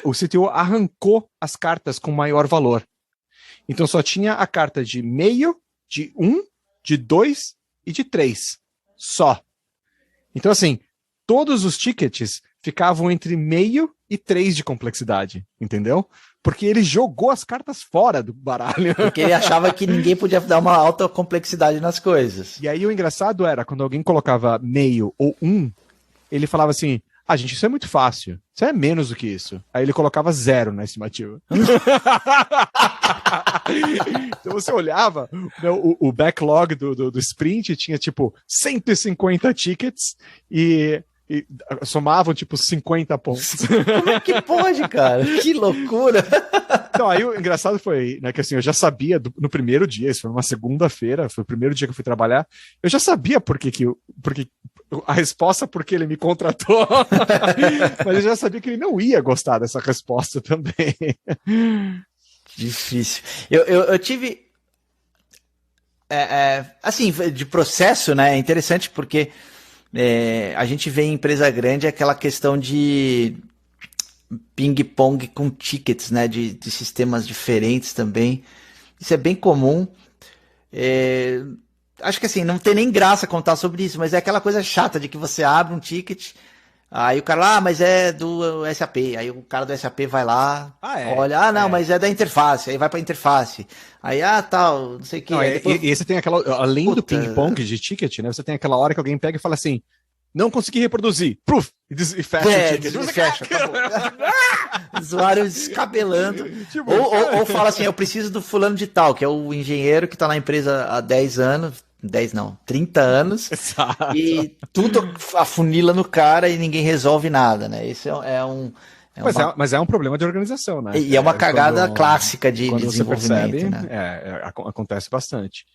O CTO arrancou as cartas com maior valor. Então só tinha a carta de meio, de 1, de 2 e de 3. Só. Então assim, todos os tickets ficavam entre meio e 3 de complexidade, entendeu? Porque ele jogou as cartas fora do baralho. Porque ele achava que ninguém podia dar uma alta complexidade nas coisas. E aí o engraçado era, quando alguém colocava meio ou 1, ele falava assim, gente, isso é muito fácil. Isso é menos do que isso. Aí ele colocava 0 na estimativa. Então você olhava, o backlog do sprint tinha tipo 150 tickets e somavam tipo 50 pontos. Como é que pode, cara? Que loucura! Então, aí o engraçado foi, né, que assim, eu já sabia no primeiro dia, isso foi uma segunda-feira, foi o primeiro dia que eu fui trabalhar, eu já sabia porque a resposta porque ele me contratou, mas eu já sabia que ele não ia gostar dessa resposta também. Difícil. Eu tive... assim, de processo, né, é interessante porque a gente vê em empresa grande aquela questão de ping-pong com tickets, né, de sistemas diferentes também. Isso é bem comum. Acho que assim, não tem nem graça contar sobre isso, mas é aquela coisa chata de que você abre um ticket, aí o cara lá, mas é do SAP, aí o cara do SAP vai lá, olha, não, mas é da interface, aí vai pra interface, aí, tal, não sei o que. Depois... E você tem aquela, além do ping-pong de ticket, né, você tem aquela hora que alguém pega e fala assim, não consegui reproduzir, proof, e fecha o ticket. Fecha, usuário descabelando. Tipo, ou fala assim, eu preciso do fulano de tal, que é o engenheiro que tá na empresa há 10 anos, 10 não, 30 anos. Exato. E tudo afunila no cara e ninguém resolve nada, né? Isso mas é um problema de organização, né? E é uma cagada clássica de desenvolvimento. Você percebe, né? Acontece bastante.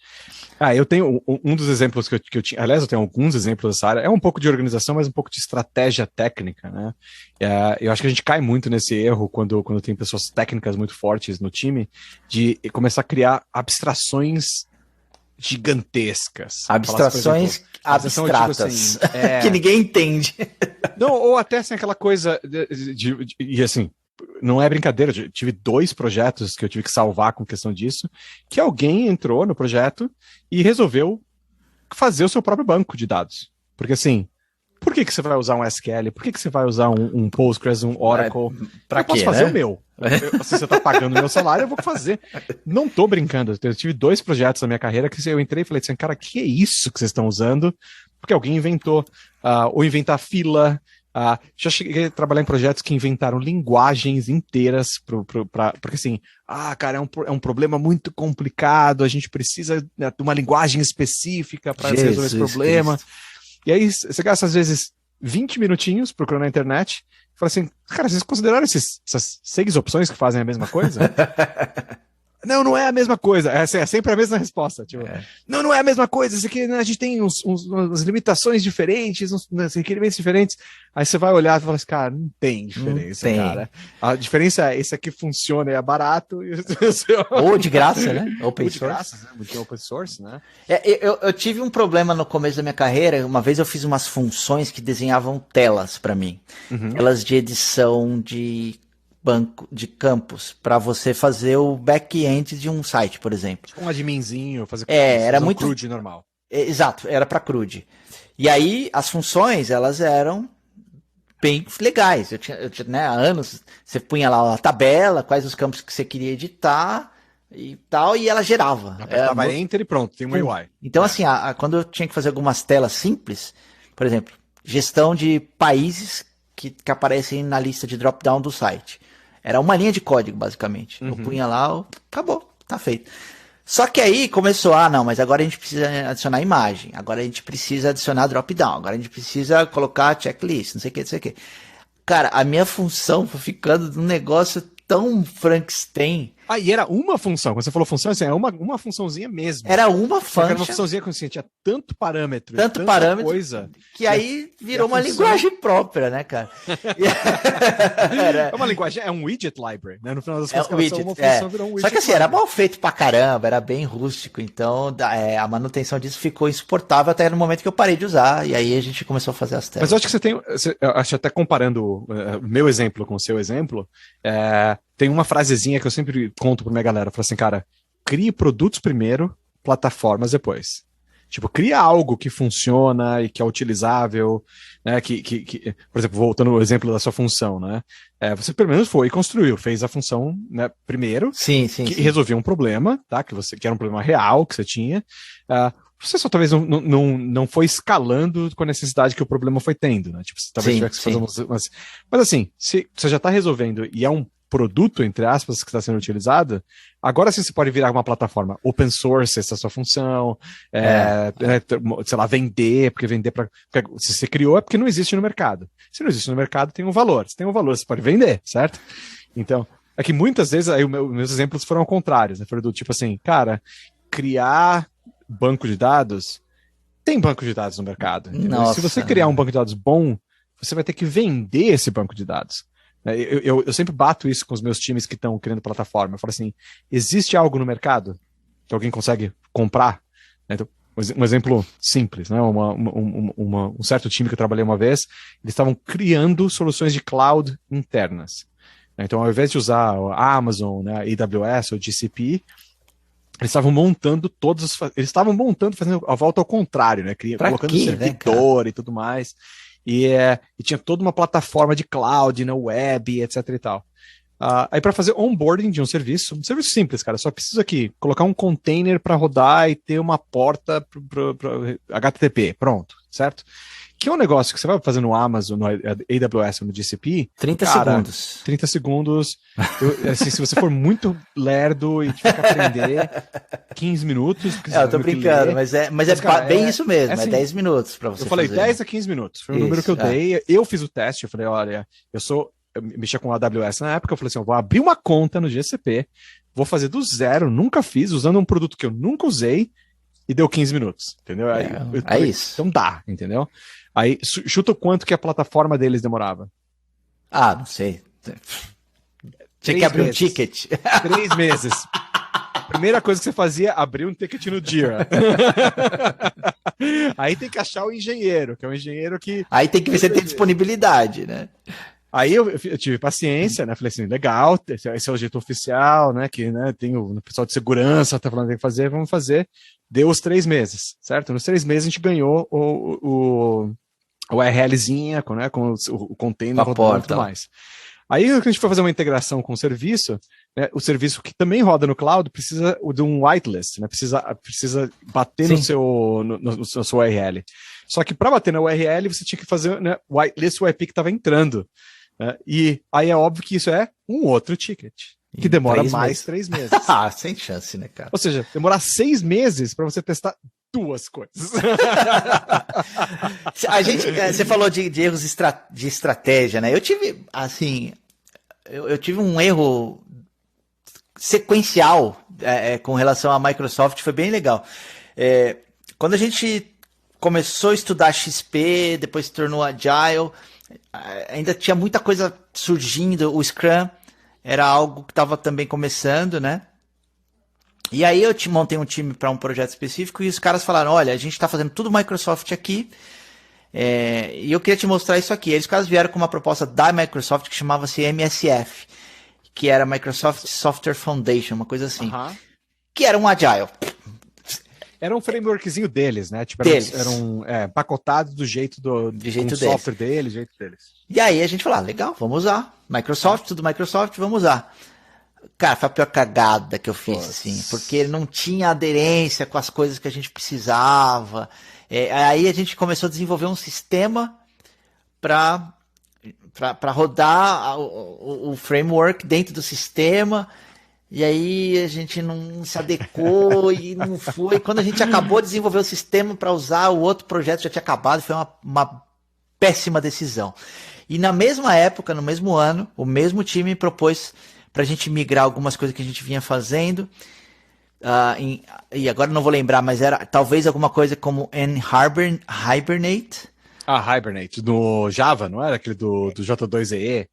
Eu tenho um dos exemplos que eu tinha, aliás, eu tenho alguns exemplos dessa área, é um pouco de organização, mas um pouco de estratégia técnica, né? Eu acho que a gente cai muito nesse erro quando tem pessoas técnicas muito fortes no time, de começar a criar abstrações gigantescas. Abstrações abstratas, tipo assim, que ninguém entende. Não, ou até assim, aquela coisa e assim, não é brincadeira, eu tive 2 projetos que eu tive que salvar com questão disso, que alguém entrou no projeto e resolveu fazer o seu próprio banco de dados. Porque assim, por que você vai usar um SQL? Por que você vai usar um Postgres, um Oracle? Eu posso fazer o meu. Se você está pagando o meu salário, eu vou fazer. Não estou brincando. Eu tive 2 projetos na minha carreira que eu entrei e falei assim, cara, que é isso que vocês estão usando? Porque alguém inventou. Ou inventar fila. Já cheguei a trabalhar em projetos que inventaram linguagens inteiras porque assim, cara, é um problema muito complicado, a gente precisa de uma linguagem específica para resolver esse problema. Cristo. E aí você gasta às vezes 20 minutinhos procurando na internet e fala assim, cara, vocês consideraram essas 6 opções que fazem a mesma coisa? Não é a mesma coisa. É sempre a mesma resposta. Tipo, não é a mesma coisa. Isso aqui, né, a gente tem umas limitações diferentes, uns requerimentos diferentes. Aí você vai olhar e fala assim, cara, não tem diferença, cara. A diferença é esse aqui funciona, é barato. Ou de graça, né? Open source. De graça, né? Muito open source, né? Eu tive um problema no começo da minha carreira. Uma vez eu fiz umas funções que desenhavam telas para mim. Telas de edição de banco de campos para você fazer o back-end de um site, por exemplo. Um adminzinho, fazer era muito CRUD normal. Exato, era para CRUD. E aí as funções, elas eram bem legais. Eu tinha, né, há anos, você punha lá a tabela, quais os campos que você queria editar e tal, e ela gerava. Apertava Enter e pronto, tem uma UI. Então assim, quando eu tinha que fazer algumas telas simples, por exemplo, gestão de países que aparecem na lista de drop-down do site. Era uma linha de código, basicamente. Eu punha lá, acabou, tá feito. Só que aí começou, não, mas agora a gente precisa adicionar imagem, agora a gente precisa adicionar drop-down, agora a gente precisa colocar checklist, não sei o que, não sei o que. Cara, a minha função foi ficando num negócio tão Frankenstein. E era uma função. Quando você falou função, assim, é uma funçãozinha mesmo. Era uma função. Era uma funçãozinha que assim, tinha tanto parâmetro, tanta coisa, que aí virou uma linguagem própria, né, cara? É uma linguagem, é um widget library, né? No final das contas, uma função virou um widget. Só que assim, library. Era mal feito pra caramba, era bem rústico, então a manutenção disso ficou insuportável até no momento que eu parei de usar, e aí a gente começou a fazer as telas. Mas eu acho que eu acho até comparando o meu exemplo com o seu exemplo, tem uma frasezinha que eu sempre conto pra minha galera, eu falo assim, cara, crie produtos primeiro, plataformas depois. Tipo, cria algo que funciona e que é utilizável, né? Por exemplo, voltando ao exemplo da sua função, né? Você pelo menos foi e construiu, fez a função, né, primeiro, sim. resolvia um problema, tá? Que era um problema real que você tinha. Você só talvez não foi escalando com a necessidade que o problema foi tendo, né? Tipo, você talvez tivesse que fazer umas. Mas assim, se você já está resolvendo e é um produto, entre aspas, que está sendo utilizado, agora sim você pode virar uma plataforma open source, essa é a sua função, sei lá, vender, porque se você criou é porque não existe no mercado. Se não existe no mercado, tem um valor. Se tem um valor, você pode vender, certo? Então, é que muitas vezes, aí meus exemplos foram ao contrário, né? Foram do tipo assim, cara, criar banco de dados, tem banco de dados no mercado. Se você criar um banco de dados bom, você vai ter que vender esse banco de dados. Eu sempre bato isso com os meus times que estão criando plataforma. Eu falo assim, existe algo no mercado que alguém consegue comprar? Então, um exemplo simples, né? Um certo time que eu trabalhei uma vez, eles estavam criando soluções de cloud internas. Então, ao invés de usar a Amazon, né, a AWS ou GCP, eles estavam montando fazendo a volta ao contrário, né? Colocando servidor, né, e tudo mais. E tinha toda uma plataforma de cloud na web, etc e tal. Aí para fazer onboarding de um serviço simples, cara, só preciso aqui colocar um container para rodar e ter uma porta para HTTP, pronto, certo? Que é um negócio que você vai fazer no Amazon, no AWS ou no GCP. 30 segundos. 30 segundos. Assim, se você for muito lerdo e tiver que aprender, 15 minutos. Eu tô brincando, mas cara, bem isso mesmo, assim, 10 minutos para você. Eu falei 10 a 15 minutos. Foi o número que eu dei. Eu fiz o teste, eu falei, olha, eu mexia com a AWS na época, eu falei assim, eu vou abrir uma conta no GCP, vou fazer do zero, nunca fiz, usando um produto que eu nunca usei, e deu 15 minutos, entendeu? Aí, isso. Então dá, entendeu? Aí, chuta o quanto que a plataforma deles demorava. Não sei. Tinha que abrir um ticket. 3 meses. A primeira coisa que você fazia, abrir um ticket no Jira. Aí tem que achar o engenheiro, que é um engenheiro que... Aí tem que ver se tem disponibilidade, né? Aí eu tive paciência, né? Falei assim, legal, esse é o jeito oficial, né? Que, né, tem o pessoal de segurança, tá falando que tem que fazer, vamos fazer. Deu os 3 meses, certo? Nos 3 meses a gente ganhou o URLzinha, né, com o container rodando e tudo mais. Aí a gente foi fazer uma integração com o serviço, né, o serviço que também roda no cloud precisa de um whitelist, né, precisa bater no seu URL. Só que para bater na URL você tinha que fazer, né, whitelist o IP que estava entrando. Né, e aí é óbvio que isso é um outro ticket, que demora mais 3 meses. Sem chance, né, cara? Ou seja, demorar 6 meses para você testar 2 coisas. Você falou de erros de estratégia, né? Eu tive, assim, eu tive um erro sequencial com relação à Microsoft, foi bem legal. Quando a gente começou a estudar XP, depois se tornou Agile, ainda tinha muita coisa surgindo, o Scrum era algo que estava também começando, né? E aí eu montei um time para um projeto específico e os caras falaram, olha, a gente está fazendo tudo Microsoft aqui e eu queria te mostrar isso aqui. Aí os caras vieram com uma proposta da Microsoft que chamava-se MSF, que era Microsoft Software Foundation, uma coisa assim, que era um Agile. Era um frameworkzinho deles, né? Tipo, eram pacotados do jeito do software deles, do jeito deles. E aí a gente falou, legal, vamos usar. Microsoft, tudo Microsoft, vamos usar. Cara, foi a pior cagada que eu fiz, assim, porque não tinha aderência com as coisas que a gente precisava. Aí a gente começou a desenvolver um sistema para rodar o framework dentro do sistema. E aí a gente não se adequou e não foi. Quando a gente acabou de desenvolver o sistema para usar, o outro projeto já tinha acabado, foi uma péssima decisão. E na mesma época, no mesmo ano, o mesmo time propôs para a gente migrar algumas coisas que a gente vinha fazendo. E agora não vou lembrar, mas era talvez alguma coisa como Hibernate. Hibernate, do Java, não era? Aquele do J2EE?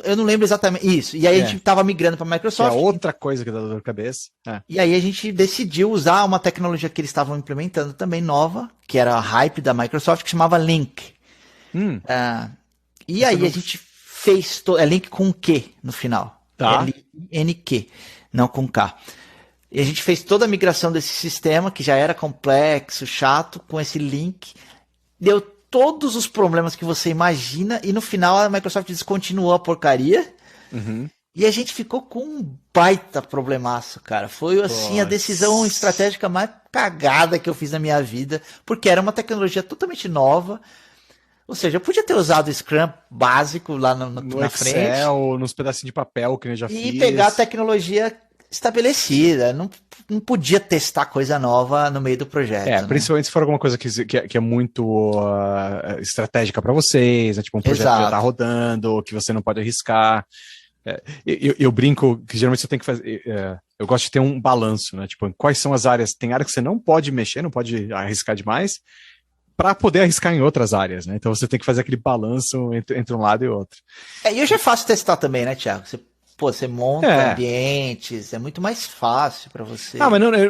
Eu não lembro exatamente isso. E aí a gente estava migrando para a Microsoft. Que é outra coisa que dá dor de cabeça. E aí a gente decidiu usar uma tecnologia que eles estavam implementando também nova, que era a hype da Microsoft, que chamava Link. E aí a gente fez... Link com Q no final. Tá. L-N-Q, não com K. E a gente fez toda a migração desse sistema, que já era complexo, chato, com esse Link. Deu todos os problemas que você imagina, e no final a Microsoft descontinuou a porcaria, e a gente ficou com um baita problemaço, cara. Foi, assim, a decisão estratégica mais cagada que eu fiz na minha vida, porque era uma tecnologia totalmente nova. Ou seja, eu podia ter usado o Scrum básico lá na Excel, frente. Nos pedacinhos de papel que eu já fiz. E pegar a tecnologia estabelecida. Não podia testar coisa nova no meio do projeto. Né? Principalmente se for alguma coisa que é muito estratégica para vocês, né? Tipo um projeto que já tá rodando, que você não pode arriscar. Eu brinco que geralmente você tem que fazer. Eu gosto de ter um balanço, né? Tipo, quais são as áreas? Tem áreas que você não pode mexer, não pode arriscar demais, para poder arriscar em outras áreas, né? Então você tem que fazer aquele balanço entre um lado e outro. E hoje é fácil testar também, né, Thiago? Você monta ambientes, é muito mais fácil para você.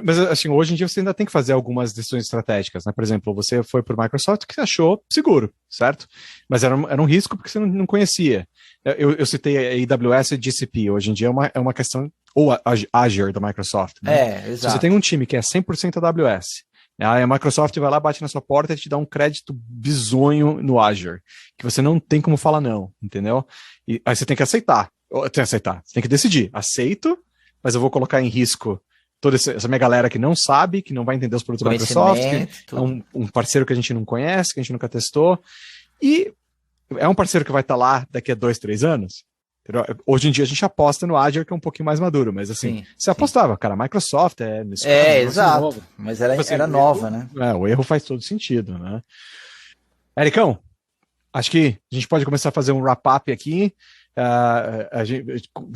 Mas assim, hoje em dia você ainda tem que fazer algumas decisões estratégicas, né? Por exemplo, você foi para o Microsoft que achou seguro, certo? Mas era um risco porque você não conhecia. Eu citei a AWS e GCP, hoje em dia é uma questão, ou a Azure da Microsoft, né? Exato. Se você tem um time que é 100% AWS, aí a Microsoft vai lá, bate na sua porta e te dá um crédito bizonho no Azure, que você não tem como falar não, entendeu? E aí você tem que aceitar. Você tem que decidir. Aceito, mas eu vou colocar em risco toda essa minha galera que não sabe, que não vai entender os produtos da Microsoft, que é um parceiro que a gente não conhece, que a gente nunca testou, e é um parceiro que vai estar lá daqui a 2, 3 anos. Hoje em dia a gente aposta no Azure, que é um pouquinho mais maduro, mas assim, você apostava, cara, a Microsoft exato, novo. Mas era nova, né? O erro faz todo sentido, né? Ericão, acho que a gente pode começar a fazer um wrap-up aqui.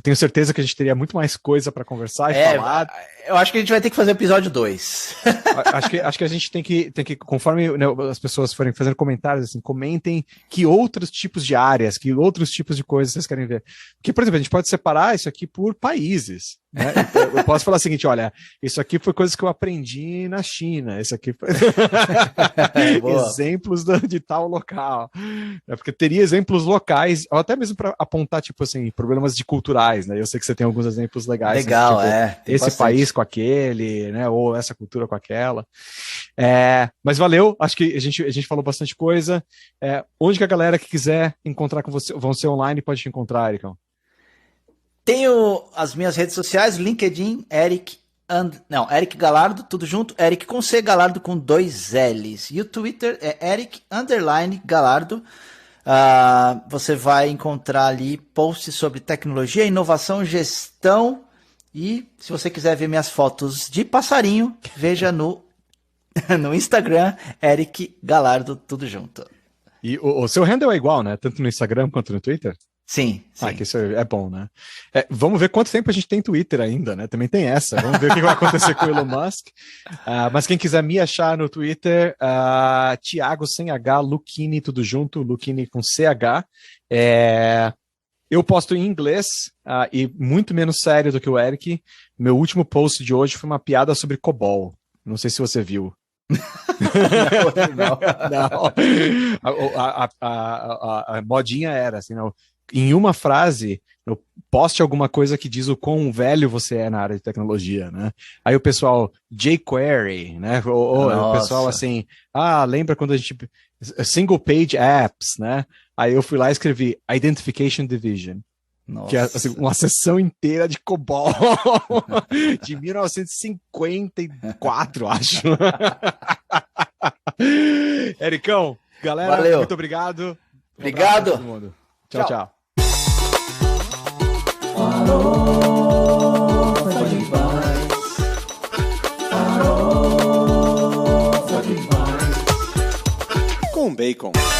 Tenho certeza que a gente teria muito mais coisa para conversar e falar. Eu acho que a gente vai ter que fazer o episódio 2. acho que a gente tem que conforme, né, as pessoas forem fazendo comentários, assim, comentem que outros tipos de áreas, que outros tipos de coisas vocês querem ver. Porque, por exemplo, a gente pode separar isso aqui por países. Né? Eu posso falar o seguinte, olha, isso aqui foi coisas que eu aprendi na China, isso aqui foi exemplos de tal local, porque teria exemplos locais, ou até mesmo para apontar, tipo assim, problemas culturais, né? Eu sei que você tem alguns exemplos legais. Legal, assim, tipo, esse país com aquele, né? Ou essa cultura com aquela. Mas valeu, acho que a gente falou bastante coisa. Onde que a galera que quiser encontrar com você, vão ser online, pode te encontrar, Ericão? Tenho as minhas redes sociais, LinkedIn, Eric Galardo, tudo junto, Eric com C, Galardo com 2 L's. E o Twitter é Eric_Galardo. Você vai encontrar ali posts sobre tecnologia, inovação, gestão. E se você quiser ver minhas fotos de passarinho, veja no Instagram, Eric Galardo, tudo junto. E o seu handle é igual, né? Tanto no Instagram quanto no Twitter? Sim. Que isso é bom, né? Vamos ver quanto tempo a gente tem Twitter ainda, né? Também tem essa. Vamos ver o que vai acontecer com o Elon Musk. Mas quem quiser me achar no Twitter, Thiago sem H, Lucchini, tudo junto, Lucchini com CH. Eu posto em inglês e muito menos sério do que o Eric. Meu último post de hoje foi uma piada sobre COBOL. Não sei se você viu. Não. A modinha era assim, não. Em uma frase, poste alguma coisa que diz o quão velho você é na área de tecnologia, né? Aí o pessoal, jQuery, né? O pessoal assim, lembra quando a gente... Single page apps, né? Aí eu fui lá e escrevi Identification Division. Nossa. Que é assim, uma sessão inteira de COBOL de 1954, acho. Ericão, galera, valeu. Muito obrigado. Obrigado. Todo mundo. Tchau, tchau. Falou. com bacon.